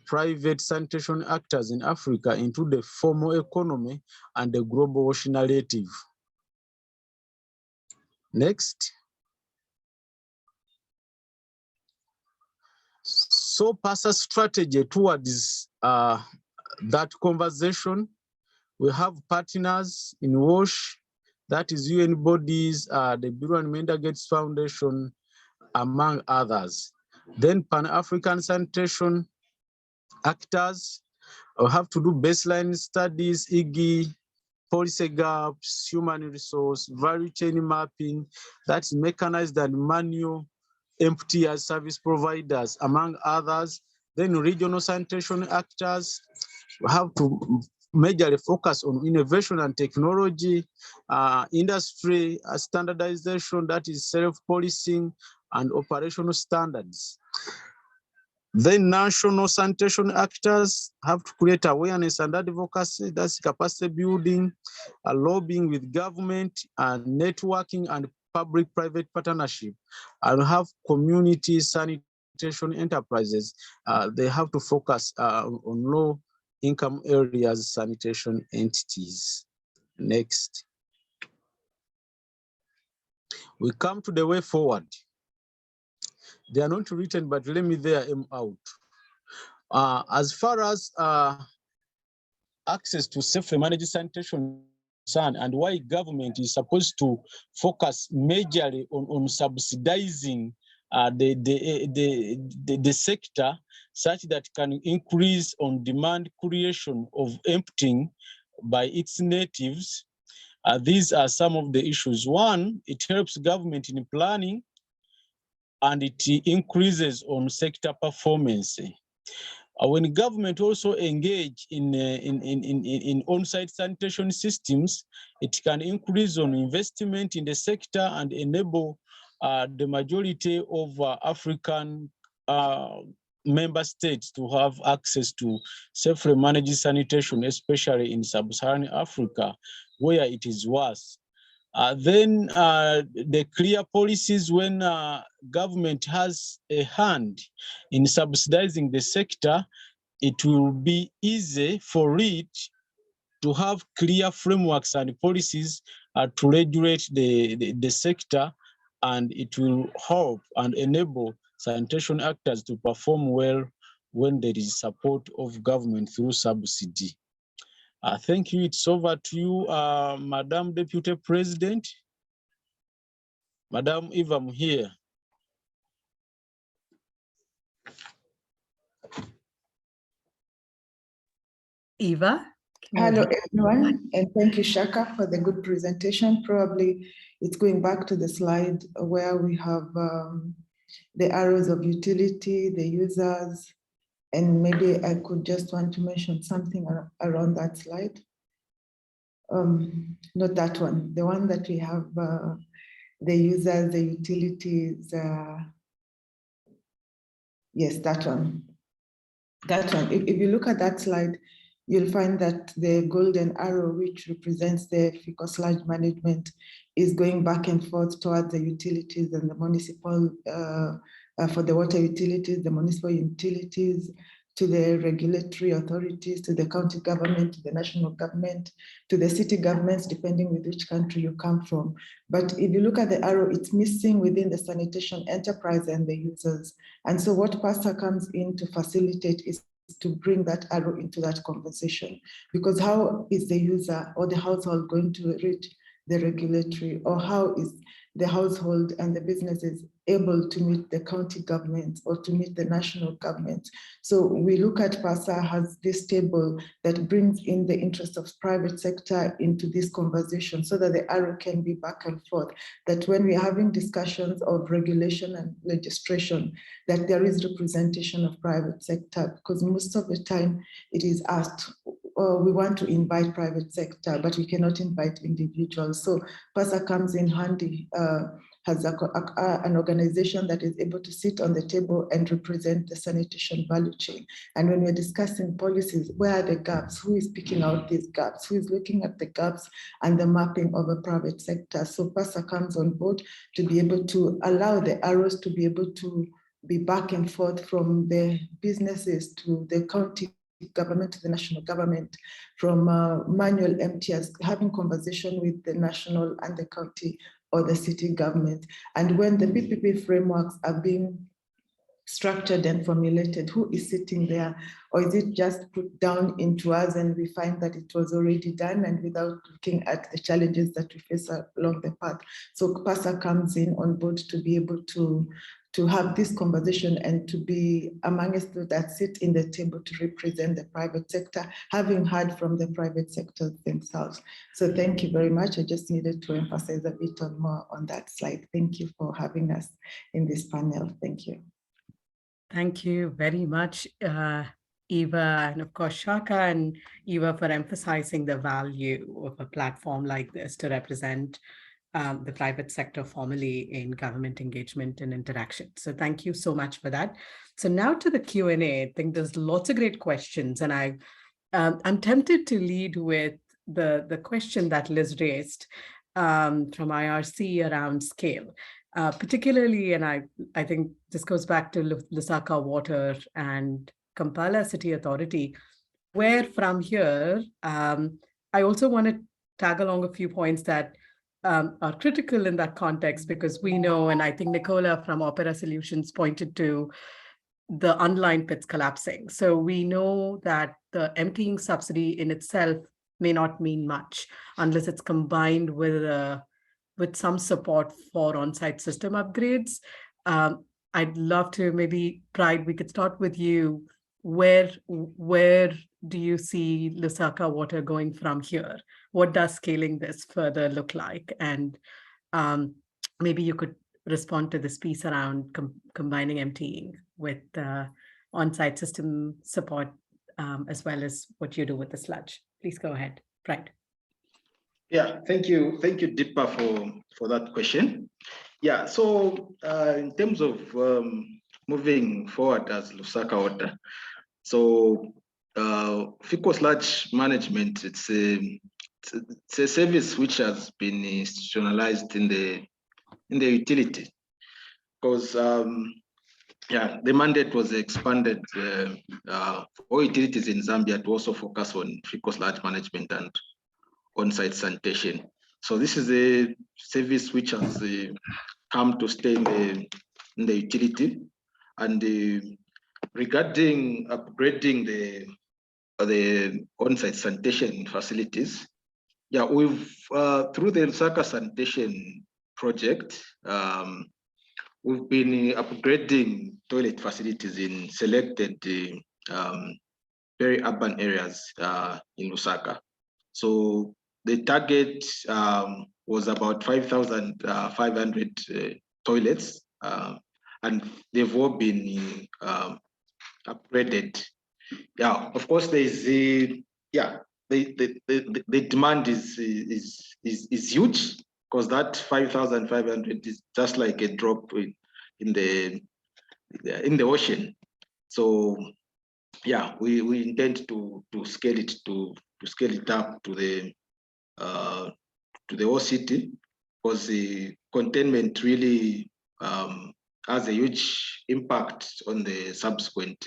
private sanitation actors in Africa into the formal economy and the global WASH narrative. Next. So PASA's strategy towards that conversation. We have partners in WASH, that is UN bodies, the Bill and Melinda Gates Foundation, among others. Then Pan-African sanitation actors will have to do baseline studies, IGI, policy gaps, human resource, value chain mapping, that's mechanized and manual, empty as service providers, among others. Then regional sanitation actors will have to majorly focus on innovation and technology, industry standardization, that is self-policing and operational standards. Then national sanitation actors have to create awareness and advocacy, that's capacity building, lobbying with government, and networking and public-private partnership, and have community sanitation enterprises. They have to focus on low-income areas sanitation entities. Next. We come to the way forward. They are not written, but let me there them out. As far as access to safely managed sanitation and why government is supposed to focus majorly on subsidizing the sector such that can increase on demand creation of emptying by its natives. These are some of the issues. One, it helps government in planning, and it increases on sector performance. When government also engage in on-site sanitation systems, it can increase on investment in the sector and enable the majority of African member states to have access to safely managed sanitation, especially in sub-Saharan Africa, where it is worse. Then the clear policies when government has a hand in subsidizing the sector, it will be easy for it to have clear frameworks and policies to regulate the sector, and it will help and enable sanitation actors to perform well when there is support of government through subsidy. Thank you. It's over to you, Madam Deputy President. Madam Eva, I'm here. Eva? Hello, everyone, and thank you, Shaka, for the good presentation. Probably it's going back to the slide where we have the arrows of utility, the users, and maybe I could just want to mention something around that slide. Not that one, the one that we have the users, the utilities. Yes, that one. That one. If you look at that slide, you'll find that the golden arrow, which represents the fecal sludge management, is going back and forth towards the utilities and the municipal, for the water utilities, the municipal utilities, to the regulatory authorities, to the county government, to the national government, to the city governments, depending with which country you come from. But if you look at the arrow, it's missing within the sanitation enterprise and the users. And so what PASA comes in to facilitate is to bring that arrow into that conversation. Because how is the user or the household going to reach the regulatory, or how is the household and the businesses able to meet the county government or to meet the national government? So we look at PASA as this table that brings in the interest of private sector into this conversation so that the arrow can be back and forth, that when we're having discussions of regulation and legislation, that there is representation of private sector, because most of the time it is asked, we want to invite private sector, but we cannot invite individuals. So PASA comes in handy as an organization that is able to sit on the table and represent the sanitation value chain. And when we're discussing policies, where are the gaps? Who is picking out these gaps? Who is looking at the gaps and the mapping of a private sector? So PASA comes on board to be able to allow the arrows to be able to be back and forth from the businesses to the county government to the national government, from manual emptiers, having conversation with the national and the county or the city government. And when the PPP frameworks are being structured and formulated? Who is sitting there? Or is it just put down into us and we find that it was already done and without looking at the challenges that we face along the path? So PASA comes in on board to be able to have this conversation and to be amongst those that sit in the table to represent the private sector, having heard from the private sector themselves. So thank you very much. I just needed to emphasize a bit more on that slide. Thank you for having us in this panel. Thank you. Thank you very much, Eva, and of course, Shaka and Eva, for emphasizing the value of a platform like this to represent the private sector formally in government engagement and interaction. So thank you so much for that. So now to the Q&A. I think there's lots of great questions, and I'm tempted to lead with the question that Liz raised from IRC around scale. Particularly, and I think this goes back to Lusaka Water and Kampala City Authority, where from here, I also want to tag along a few points that are critical in that context, because we know, and I think Nicola from Opera Solutions pointed to the unlined pits collapsing. So we know that the emptying subsidy in itself may not mean much unless it's combined with some support for on-site system upgrades. I'd love to, maybe Pride, we could start with you. Where do you see Lusaka Water going from here? What does scaling this further look like? And maybe you could respond to this piece around combining emptying with on-site system support, as well as what you do with the sludge. Please go ahead, Pride. Yeah, thank you, Deepa, for that question. Yeah, so in terms of moving forward as Lusaka Water, so fecal sludge management, it's a service which has been institutionalized in the utility, because yeah, the mandate was expanded for utilities in Zambia to also focus on fecal sludge management and on-site sanitation. So this is a service which has come to stay in the utility. And regarding upgrading the on-site sanitation facilities, yeah, we've through the Lusaka Sanitation project, we've been upgrading toilet facilities in selected very urban areas in Lusaka. So the target was about 5,500 toilets, and they've all been upgraded. Yeah, of course, there is the demand is huge, because that 5,500 is just like a drop in the ocean. So yeah, we intend to scale it up to the whole city, because the containment really has a huge impact on the subsequent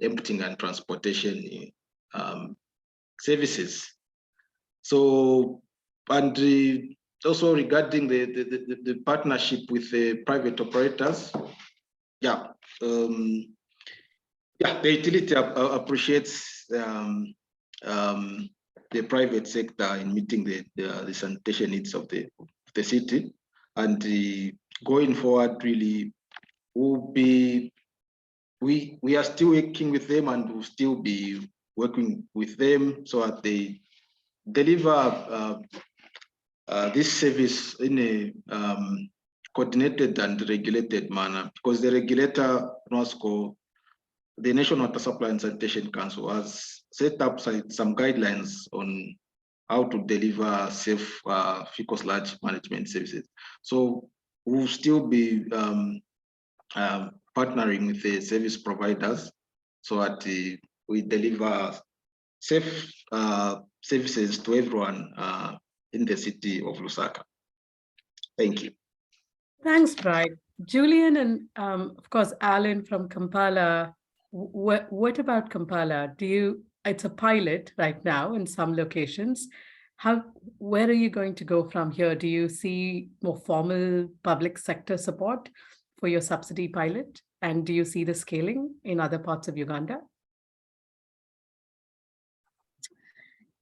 emptying and transportation services. So, and also regarding the partnership with the private operators, yeah, yeah, the utility appreciates the private sector in meeting the sanitation needs of the city, and going forward, really, we are still working with them, and we'll still be working with them so that they deliver this service in a coordinated and regulated manner, because the regulator, NOSCO, the National Water Supply and Sanitation Council, has set up some guidelines on how to deliver safe fecal sludge management services. So we'll still be partnering with the service providers so that we deliver safe services to everyone in the city of Lusaka. Thank you. Thanks, Pride. Julian and of course, Alan from Kampala. What about Kampala? It's a pilot right now in some locations. Where are you going to go from here? Do you see more formal public sector support for your subsidy pilot? And do you see the scaling in other parts of Uganda?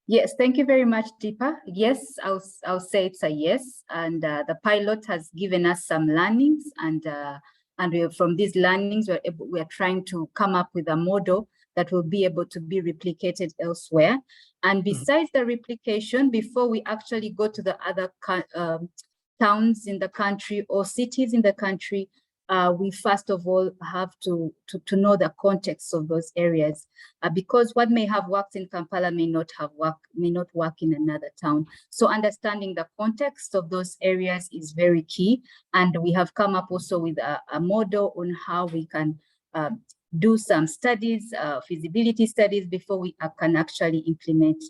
Yes, thank you very much, Deepa. Yes, I'll say it's a yes. And the pilot has given us some learnings, and from these learnings, we're trying to come up with a model that will be able to be replicated elsewhere. And besides the replication, before we actually go to the other towns in the country or cities in the country, we first of all have to know the context of those areas, because what may have worked in Kampala may not work in another town. So understanding the context of those areas is very key. And we have come up also with a model on how we can do some studies, feasibility studies, before we can actually implement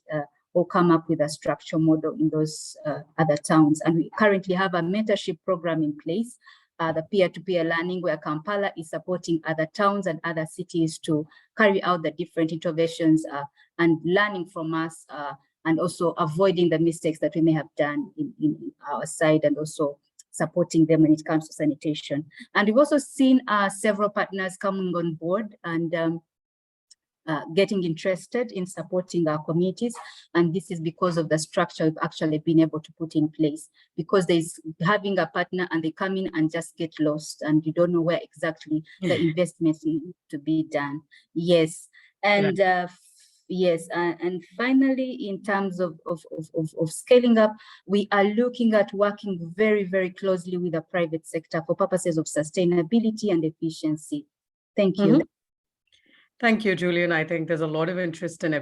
or come up with a structure model in those other towns. And we currently have a mentorship program in place, the peer-to-peer learning, where Kampala is supporting other towns and other cities to carry out the different interventions and learning from us, and also avoiding the mistakes that we may have done in our side, and also supporting them when it comes to sanitation. And we've also seen several partners coming on board and getting interested in supporting our communities. And this is because of the structure we've actually been able to put in place, because there's having a partner and they come in and just get lost and you don't know where exactly the investments need to be done. Yes. And yes, and finally, in terms of scaling up, we are looking at working very, very closely with the private sector for purposes of sustainability and efficiency. Thank you. Thank you, Julian. I think there's a lot of interest in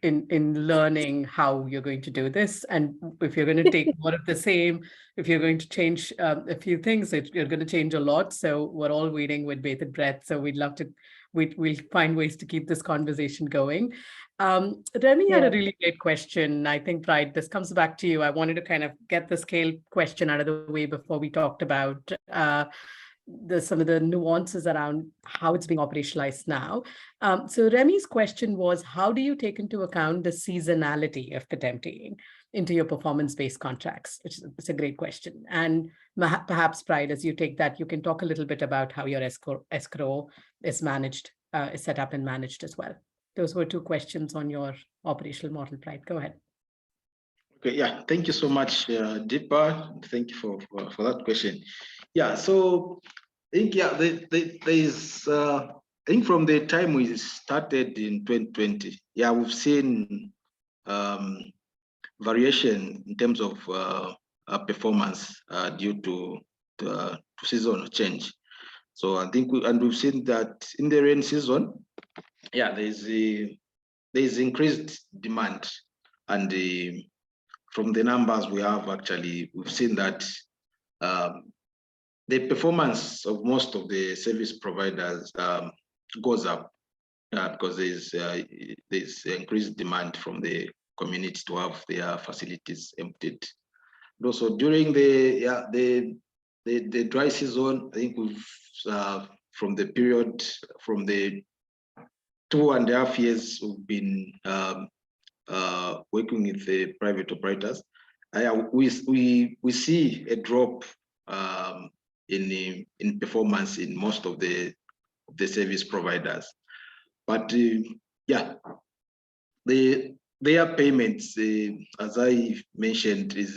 in learning how you're going to do this. And if you're going to take more of the same, if you're going to change a few things, you're going to change a lot. So we're all waiting with bated breath. So we'd love to, we'll find ways to keep this conversation going. Remy had a really great question. I think, Pride, this comes back to you. I wanted to kind of get the scale question out of the way before we talked about some of the nuances around how it's being operationalized now. So Remy's question was, how do you take into account the seasonality of Potemkin into your performance-based contracts? Which is a great question. And perhaps, Pride, as you take that, you can talk a little bit about how your escrow is managed, is set up and managed as well. Those were two questions on your operational model, Pride. Go ahead. Okay, yeah, thank you so much, Deepa. Thank you for that question. Yeah, so I think, yeah, there is, I think from the time we started in 2020, yeah, we've seen variation in terms of performance due to seasonal change. So I think, we've seen that in the rain season, yeah, there's increased demand, and from the numbers we have, actually, we've seen that the performance of most of the service providers goes up because there's increased demand from the community to have their facilities emptied. And also during the dry season, I think we've from the period from the 2.5 years we've been working with the private operators, we see a drop in performance in most of the service providers. But yeah, their payments, as I mentioned, is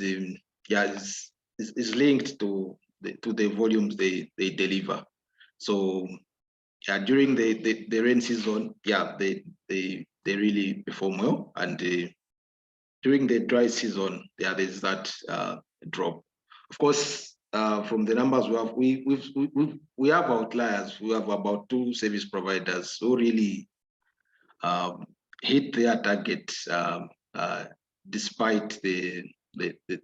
linked to the volumes they deliver. So yeah, during the rain season, yeah, they really perform well, and during the dry season, yeah, there's that drop. Of course, from the numbers we have outliers. We have about 2 service providers who really hit their target despite the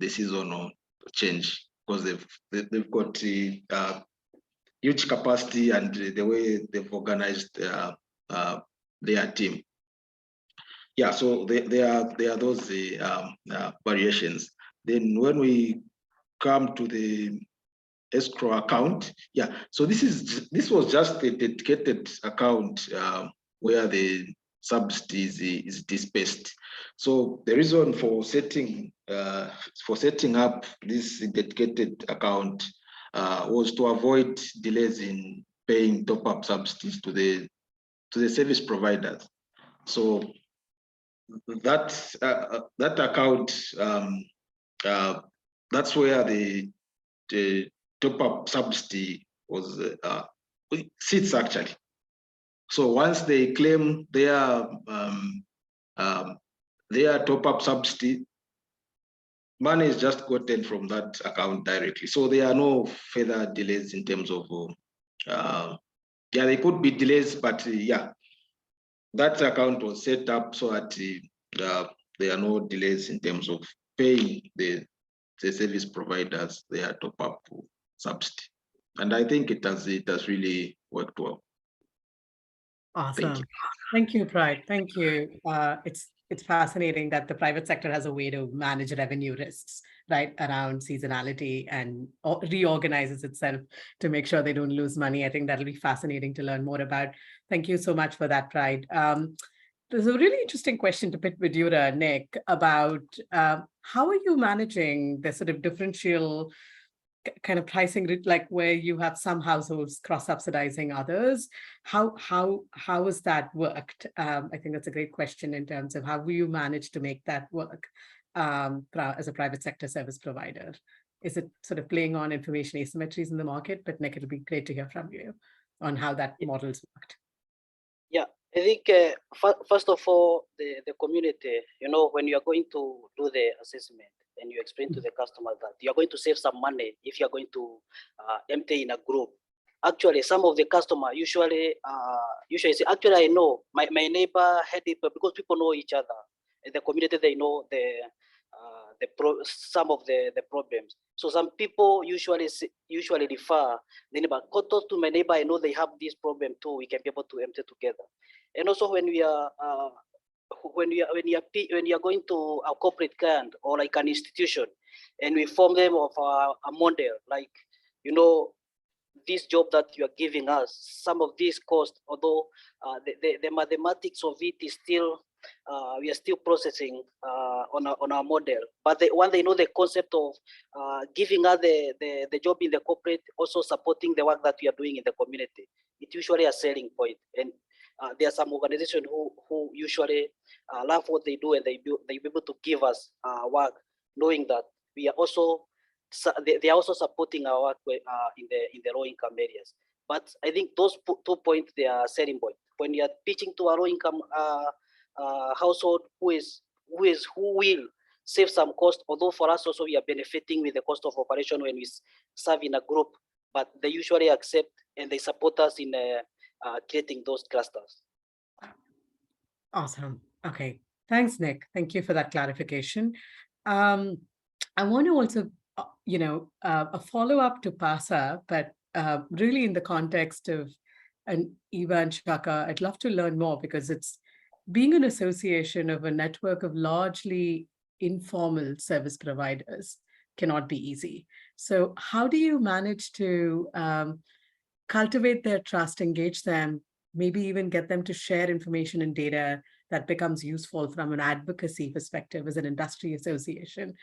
seasonal change, because they've got huge capacity and the way they've organized their team. Yeah, so there are those variations. Then when we come to the escrow account, yeah, so this was just a dedicated account where the subsidy is dispersed. So the reason for setting up this dedicated account was to avoid delays in paying top-up subsidies to the service providers. So that account, that's where the top-up subsidy was sits actually. So once they claim their top-up subsidy, money is just gotten from that account directly. So there are no further delays in terms of, yeah, there could be delays, but yeah, that account was set up so that there are no delays in terms of paying the service providers their top-up subsidy. And I think it has really worked well. Awesome. Thank you, Pride. Thank you. It's fascinating that the private sector has a way to manage revenue risks, right, around seasonality and reorganizes itself to make sure they don't lose money. I think that'll be fascinating to learn more about. Thank you so much for that, Pride. There's a really interesting question to pit with you, Nick, about how are you managing the sort of differential kind of pricing, like where you have some households cross-subsidizing others? How has that worked? I think that's a great question in terms of how will you manage to make that work as a private sector service provider? Is it sort of playing on information asymmetries in the market? But Nick, it'll be great to hear from you on how that model's worked. Yeah, I think first of all, the community, when you are going to do the assessment, and you explain to the customer that you're going to save some money if you're going to empty in a group. Actually, some of the customer usually say, actually, I know my neighbor had it, but because people know each other in the community, they know some of the problems. So some people usually refer the neighbor, go talk to my neighbor, I know they have this problem too, we can be able to empty together. And also when we are when you are going to a corporate client or like an institution, and we form them of a model, like this job that you are giving us, some of these costs, although the mathematics of it is still we are still processing on our model, but when they know the concept of giving us the job in the corporate, also supporting the work that we are doing in the community, it's usually a selling point. And there are some organizations who usually love what they do, and they be able to give us work, knowing that we are also they are also supporting our work in the low income areas. But I think those 2 points, they are selling point. When you are pitching to a low income household who will save some cost, although for us also we are benefiting with the cost of operation when we serve in a group, but they usually accept and they support us in creating those clusters. Awesome. Okay. Thanks, Nick. Thank you for that clarification. I want to also, a follow-up to PASA, but really in the context of Eva and Shaka, I'd love to learn more, because it's being an association of a network of largely informal service providers cannot be easy. So how do you manage to cultivate their trust, engage them, maybe even get them to share information and data that becomes useful from an advocacy perspective as an industry association?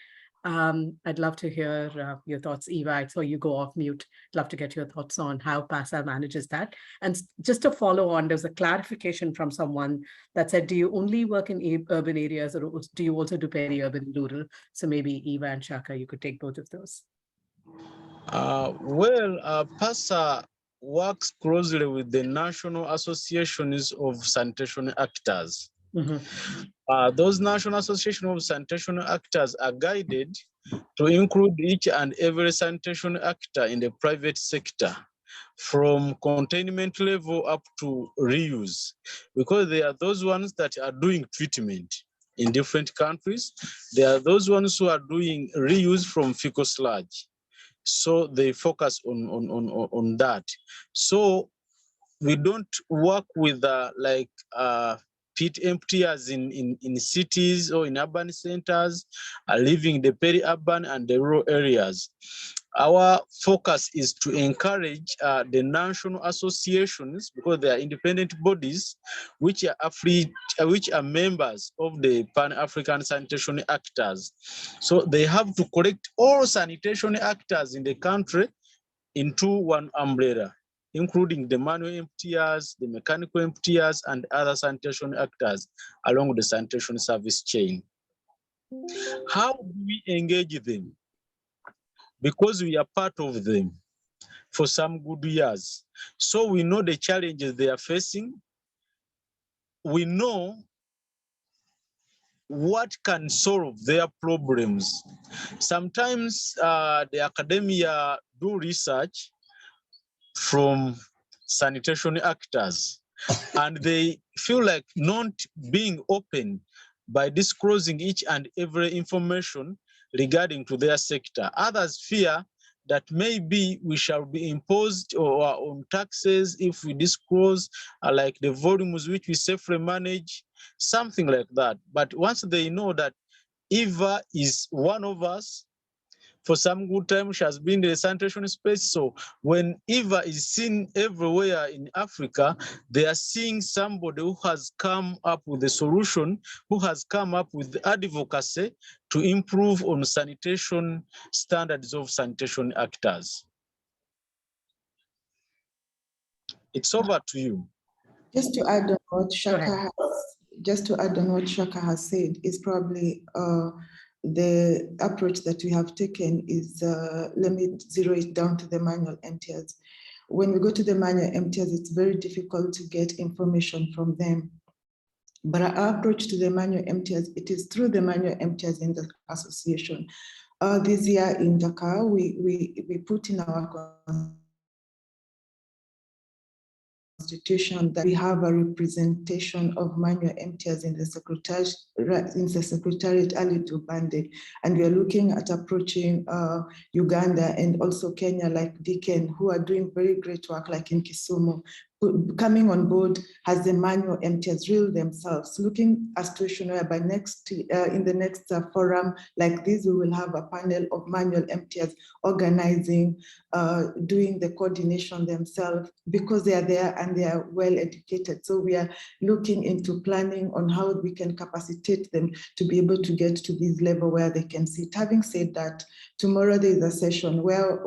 I'd love to hear your thoughts, Eva. I saw you go off mute. I'd love to get your thoughts on how PASA manages that. And just to follow on, there's a clarification from someone that said, do you only work in urban areas, or do you also do peri-urban, rural? So maybe Eva and Shaka, you could take both of those. PASA works closely with the National Associations of Sanitation Actors. Mm-hmm. Those National Association of Sanitation Actors are guided to include each and every sanitation actor in the private sector, from containment level up to reuse, because they are those ones that are doing treatment in different countries. They are those ones who are doing reuse from fecal sludge. So they focus on that. So we don't work with pit emptiers in cities or in urban centers, leaving the peri-urban and the rural areas. Our focus is to encourage the national associations, because they are independent bodies which are members of the Pan-African Sanitation Actors. So they have to collect all sanitation actors in the country into one umbrella, including the manual emptiers, the mechanical emptiers, and other sanitation actors along the sanitation service chain. How do we engage them? Because we are part of them for some good years. So we know the challenges they are facing. We know what can solve their problems. Sometimes the academia do research from sanitation actors, and they feel like not being open by disclosing each and every information regarding to their sector. Others fear that maybe we shall be imposed on taxes if we disclose like the volumes which we safely manage, something like that. But once they know that Eva is one of us, for some good time she has been in the sanitation space. So when Eva is seen everywhere in Africa, they are seeing somebody who has come up with a solution, who has come up with advocacy to improve on sanitation standards of sanitation actors. It's over to you. Just to add on what Shaka has said, is probably the approach that we have taken is, let me zero it down to the manual emptiers. When we go to the manual emptiers, it's very difficult to get information from them. But our approach to the manual emptiers, it is through the manual emptiers in the association. This year in Dakar, we put in our constitution that we have a representation of manual emptiers in the secretariat Ali Dubande, and we are looking at approaching Uganda and also Kenya, like Deacon, who are doing very great work, like in Kisumu, coming on board as the manual emptiers real themselves, looking at a situation whereby in the next forum like this, we will have a panel of manual emptiers organizing, doing the coordination themselves, because they are there and they are well educated. So we are looking into planning on how we can capacitate them to be able to get to this level where they can sit. Having said that, tomorrow there is a session where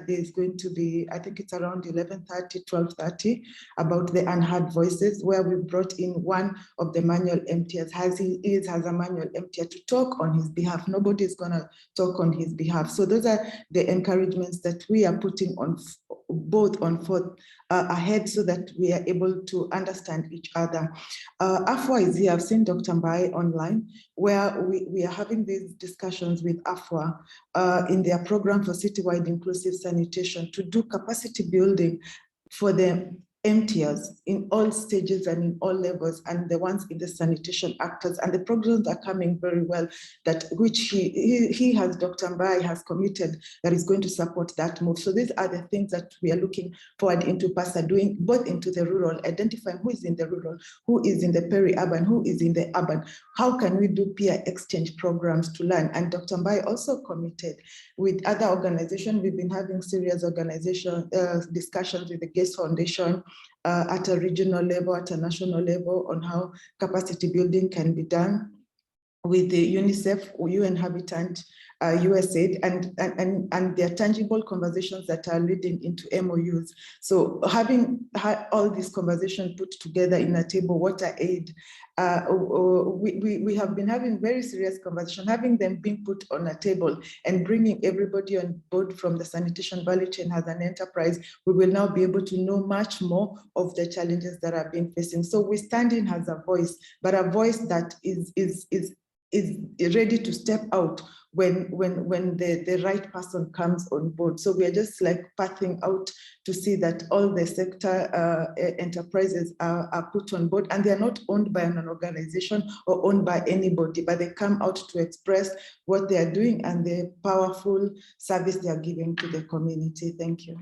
there's going to be, I think it's around 11:30, 12:30, about the unheard voices, where we brought in one of the manual emptiers, as he is as a manual emptier, to talk on his behalf. Nobody is going to talk on his behalf. So those are the encouragements that we are putting on both on forth ahead, so that we are able to understand each other. AFWA is here. I've seen Dr. Mbai online, where we are having these discussions with AFWA in their program for citywide inclusive sanitation to do capacity building for the emptiers in all stages and in all levels, and the ones in the sanitation actors. And the programs are coming very well, that which he has, Dr. Mbai has committed that is going to support that move. So these are the things that we are looking forward into PASA doing, both into the rural, identifying who is in the rural, who is in the peri-urban, who is in the urban. How can we do peer exchange programs to learn? And Dr. Mbai also committed with other organizations. We've been having serious organization discussions with the Gates Foundation, at a regional level, at a national level, on how capacity building can be done with the UNICEF, UN Habitat, USAID, and their tangible conversations that are leading into MOUs. So having all these conversations put together in a table, water aid, we have been having very serious conversation, having them being put on a table and bringing everybody on board from the sanitation value chain as an enterprise. We will now be able to know much more of the challenges that are being facing. So we stand in as a voice, but a voice that is ready to step out when the right person comes on board. So we are just like pathing out to see that all the sector enterprises are put on board, and they are not owned by an organization or owned by anybody, but they come out to express what they are doing and the powerful service they are giving to the community. Thank you.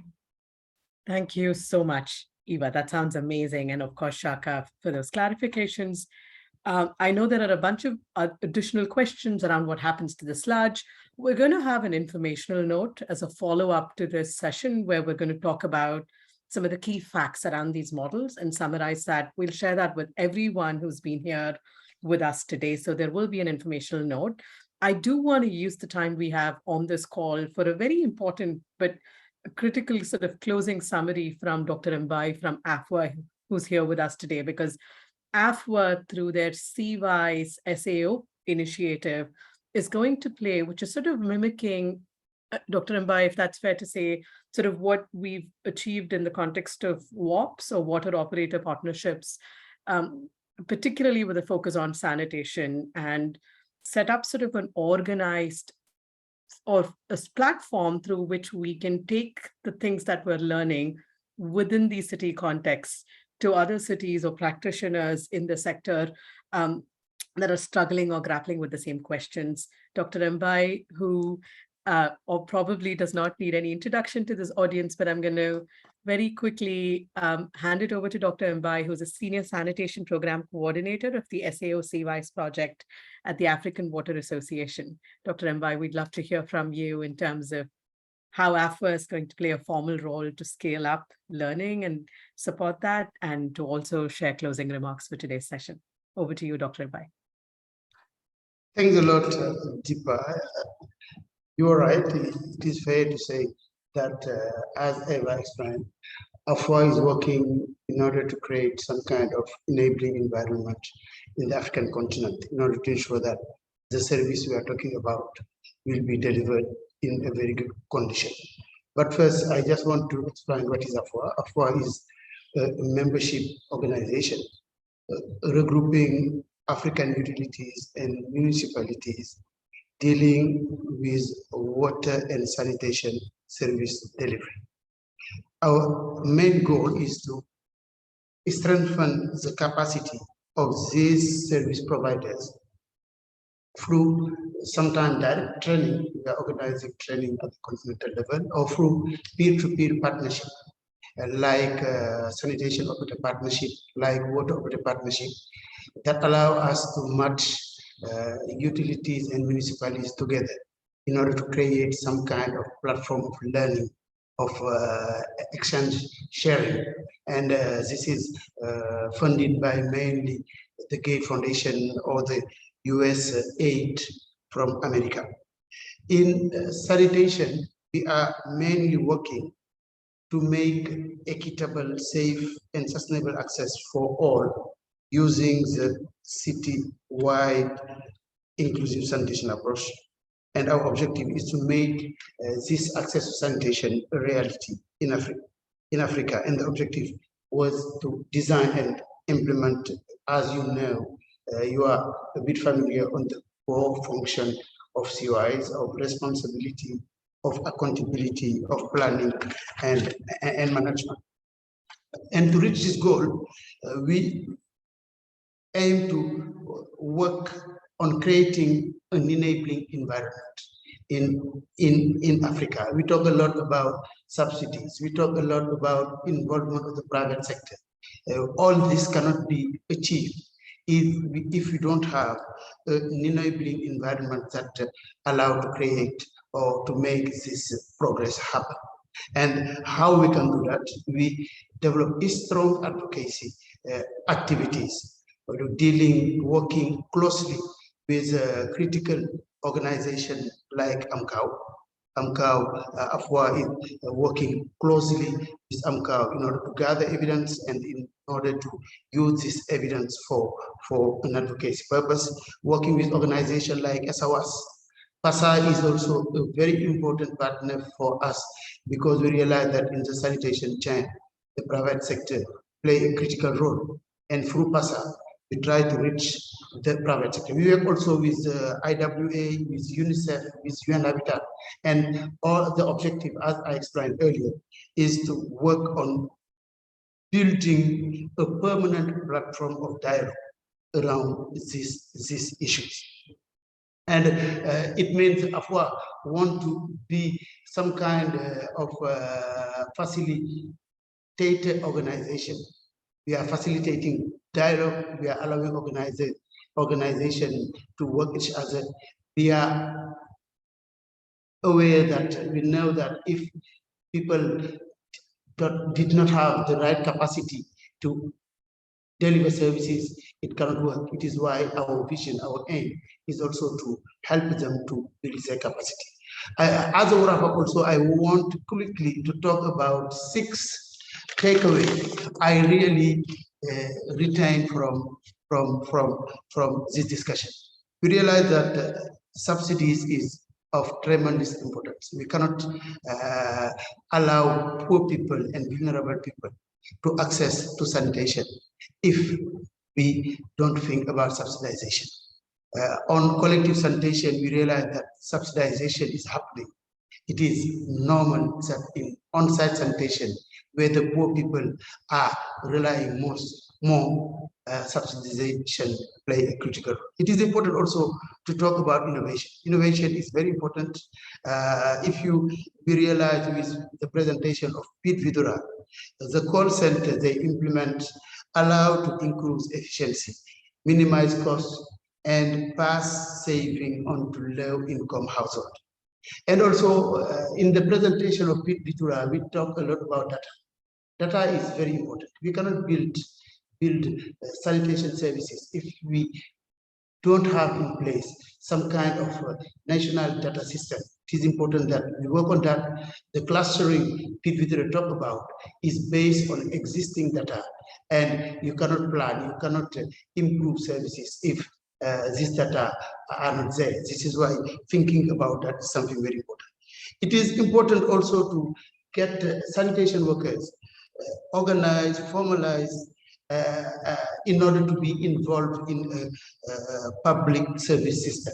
Thank you so much, Eva. That sounds amazing. And of course, Shaka, for those clarifications. I know there are a bunch of additional questions around what happens to the sludge. We're going to have an informational note as a follow-up to this session, where we're going to talk about some of the key facts around these models and summarize that. We'll share that with everyone who's been here with us today. So there will be an informational note. I do want to use the time we have on this call for a very important but critical sort of closing summary from Dr. Mbai from AFWA, who's here with us today, because AFWA, through their CWISE SAO initiative, is going to play, which is sort of mimicking, Dr. Mbai, if that's fair to say, sort of what we've achieved in the context of WOPs or water operator partnerships, particularly with a focus on sanitation, and set up sort of an organized or a platform through which we can take the things that we're learning within the city contexts to other cities or practitioners in the sector that are struggling or grappling with the same questions. Dr. Mbai, who or probably does not need any introduction to this audience, but I'm going to very quickly hand it over to Dr. Mbai, who's a Senior Sanitation Program Coordinator of the SAO CWISE project at the African Water Association. Dr. Mbai, we'd love to hear from you in terms of how AFWA is going to play a formal role to scale up learning and support that, and to also share closing remarks for today's session. Over to you, Dr. Mbai. Thanks a lot, Deepa. You are right. It is fair to say that, as Eva explained, AFWA is working in order to create some kind of enabling environment in the African continent in order to ensure that the service we are talking about will be delivered in a very good condition. But first, I just want to explain what is AFWA. AFWA is a membership organization regrouping African utilities and municipalities dealing with water and sanitation service delivery. Our main goal is to strengthen the capacity of these service providers through sometimes direct training. We are organizing training at the continental level, or through peer-to-peer partnership, like sanitation operator partnership, like water operator partnership, that allow us to match utilities and municipalities together in order to create some kind of platform of learning, of exchange sharing. And this is funded by mainly the Gay Foundation or the US aid from America. In sanitation, we are mainly working to make equitable, safe, and sustainable access for all using the city-wide inclusive sanitation approach. And our objective is to make this access to sanitation a reality in Africa. And the objective was to design and implement, as you know, you are a bit familiar on the core function of CYs, of responsibility, of accountability, of planning, and management. And to reach this goal, we aim to work on creating an enabling environment in Africa. We talk a lot about subsidies. We talk a lot about involvement of the private sector. All this cannot be achieved if we don't have an enabling environment that allow to create or to make this progress happen. And how we can do that? We develop a strong advocacy activities, working closely with critical organizations like AMCAO. AFWA is working closely with AMCAO in order to gather evidence and in order to use this evidence for an advocacy purpose, working with organizations like SOS. PASA is also a very important partner for us because we realize that in the sanitation chain, the private sector play a critical role. And through PASA, we try to reach the private sector. We work also with IWA, with UNICEF, with UN Habitat, and all the objective, as I explained earlier, is to work on building a permanent platform of dialogue around these issues. And it means AFWA want to be some kind of facilitated organization. We are facilitating dialogue. We are allowing organization to work each other. We are aware that we know that if people did not have the right capacity to deliver services, it cannot work. It is why our vision, our aim is also to help them to build their capacity. As a wrap up also, I want quickly to talk about 6 takeaways I really retain from this discussion. We realize that subsidies is of tremendous importance. We cannot allow poor people and vulnerable people to access to sanitation if we don't think about subsidization. On collective sanitation, we realize that subsidization is happening. It is normal that in on-site sanitation, where the poor people are relying more subsidization play a critical role. It is important also to talk about innovation. Innovation is very important. If we realize with the presentation of Pete Vidura, the call center they implement allow to increase efficiency, minimize costs, and pass saving on to low-income household. And also in the presentation of Pete Vidura, we talk a lot about data. Data is very important. We cannot build sanitation services if we don't have in place some kind of national data system. It is important that we work on that. The clustering Pete Vidura talk about is based on existing data, and you cannot plan, you cannot improve services if these data are not there. This is why thinking about that is something very important. It is important also to get sanitation workers organized, formalized, in order to be involved in a public service system.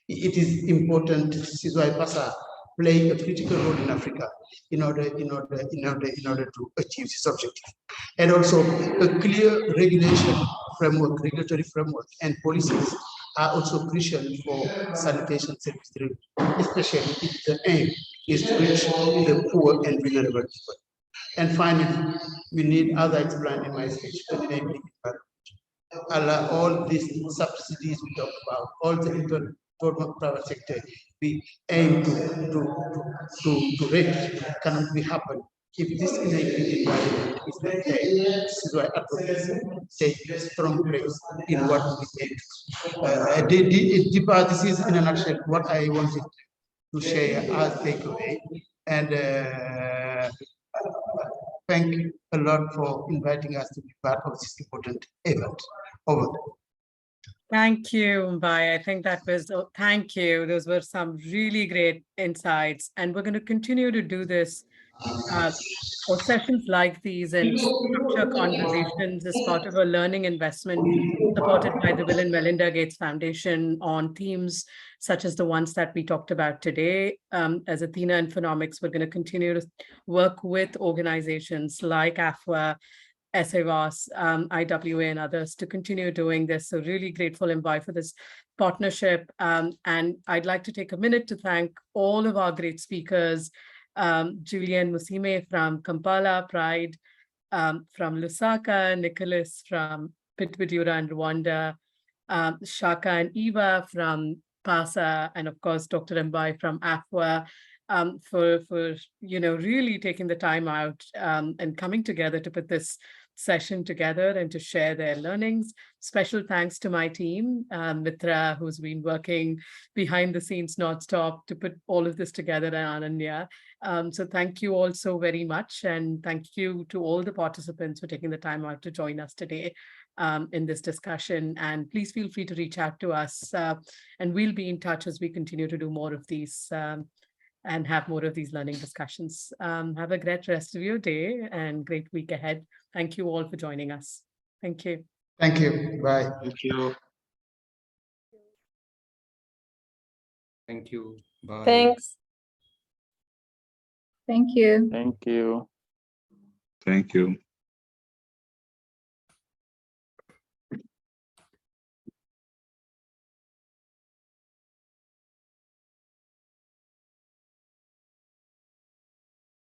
It is important. This is why PASA play a critical role in Africa in order to achieve this objective. And also a clear regulatory framework and policies are also crucial for sanitation service delivery, especially if the aim is to reach the poor and vulnerable people. And finally, we need, as I explained in my speech, enabling environment. All these subsidies we talk about, all the informal private sector, we aim to reach cannot be happen if this enabling environment is not there. This is why advocacy takes a strong place in what we aim to. This is in a nutshell what I wanted to share as takeaway. And thank you a lot for inviting us to be part of this important event. Over. Thank you, Mbai. I think that was, thank you. Those were some really great insights. And we're going to continue to do this or sessions like these and structure conversations as part of a learning investment supported by the Bill and Melinda Gates Foundation on themes such as the ones that we talked about today. As Athena Infonomics, we're going to continue to work with organizations like AFWA, SAVAS, IWA, and others to continue doing this. So really grateful, Mbai, for this partnership. And I'd like to take a minute to thank all of our great speakers, Julian Musime from Kampala Pride, from Lusaka, Nicholas from Pete Vidura and Rwanda, Shaka and Eva from PASA, and of course, Dr. Mbai from AFWA, for really taking the time out and coming together to put this session together and to share their learnings. Special thanks to my team, Mitra, who's been working behind the scenes nonstop to put all of this together, and Ananya. So thank you all so very much. And thank you to all the participants for taking the time out to join us today in this discussion. And please feel free to reach out to us and we'll be in touch as we continue to do more of these and have more of these learning discussions. Have a great rest of your day and great week ahead. Thank you all for joining us. Thank you. Thank you. Bye. Thank you. Thank you. Bye. Thanks. Thank you. Thank you. Thank you.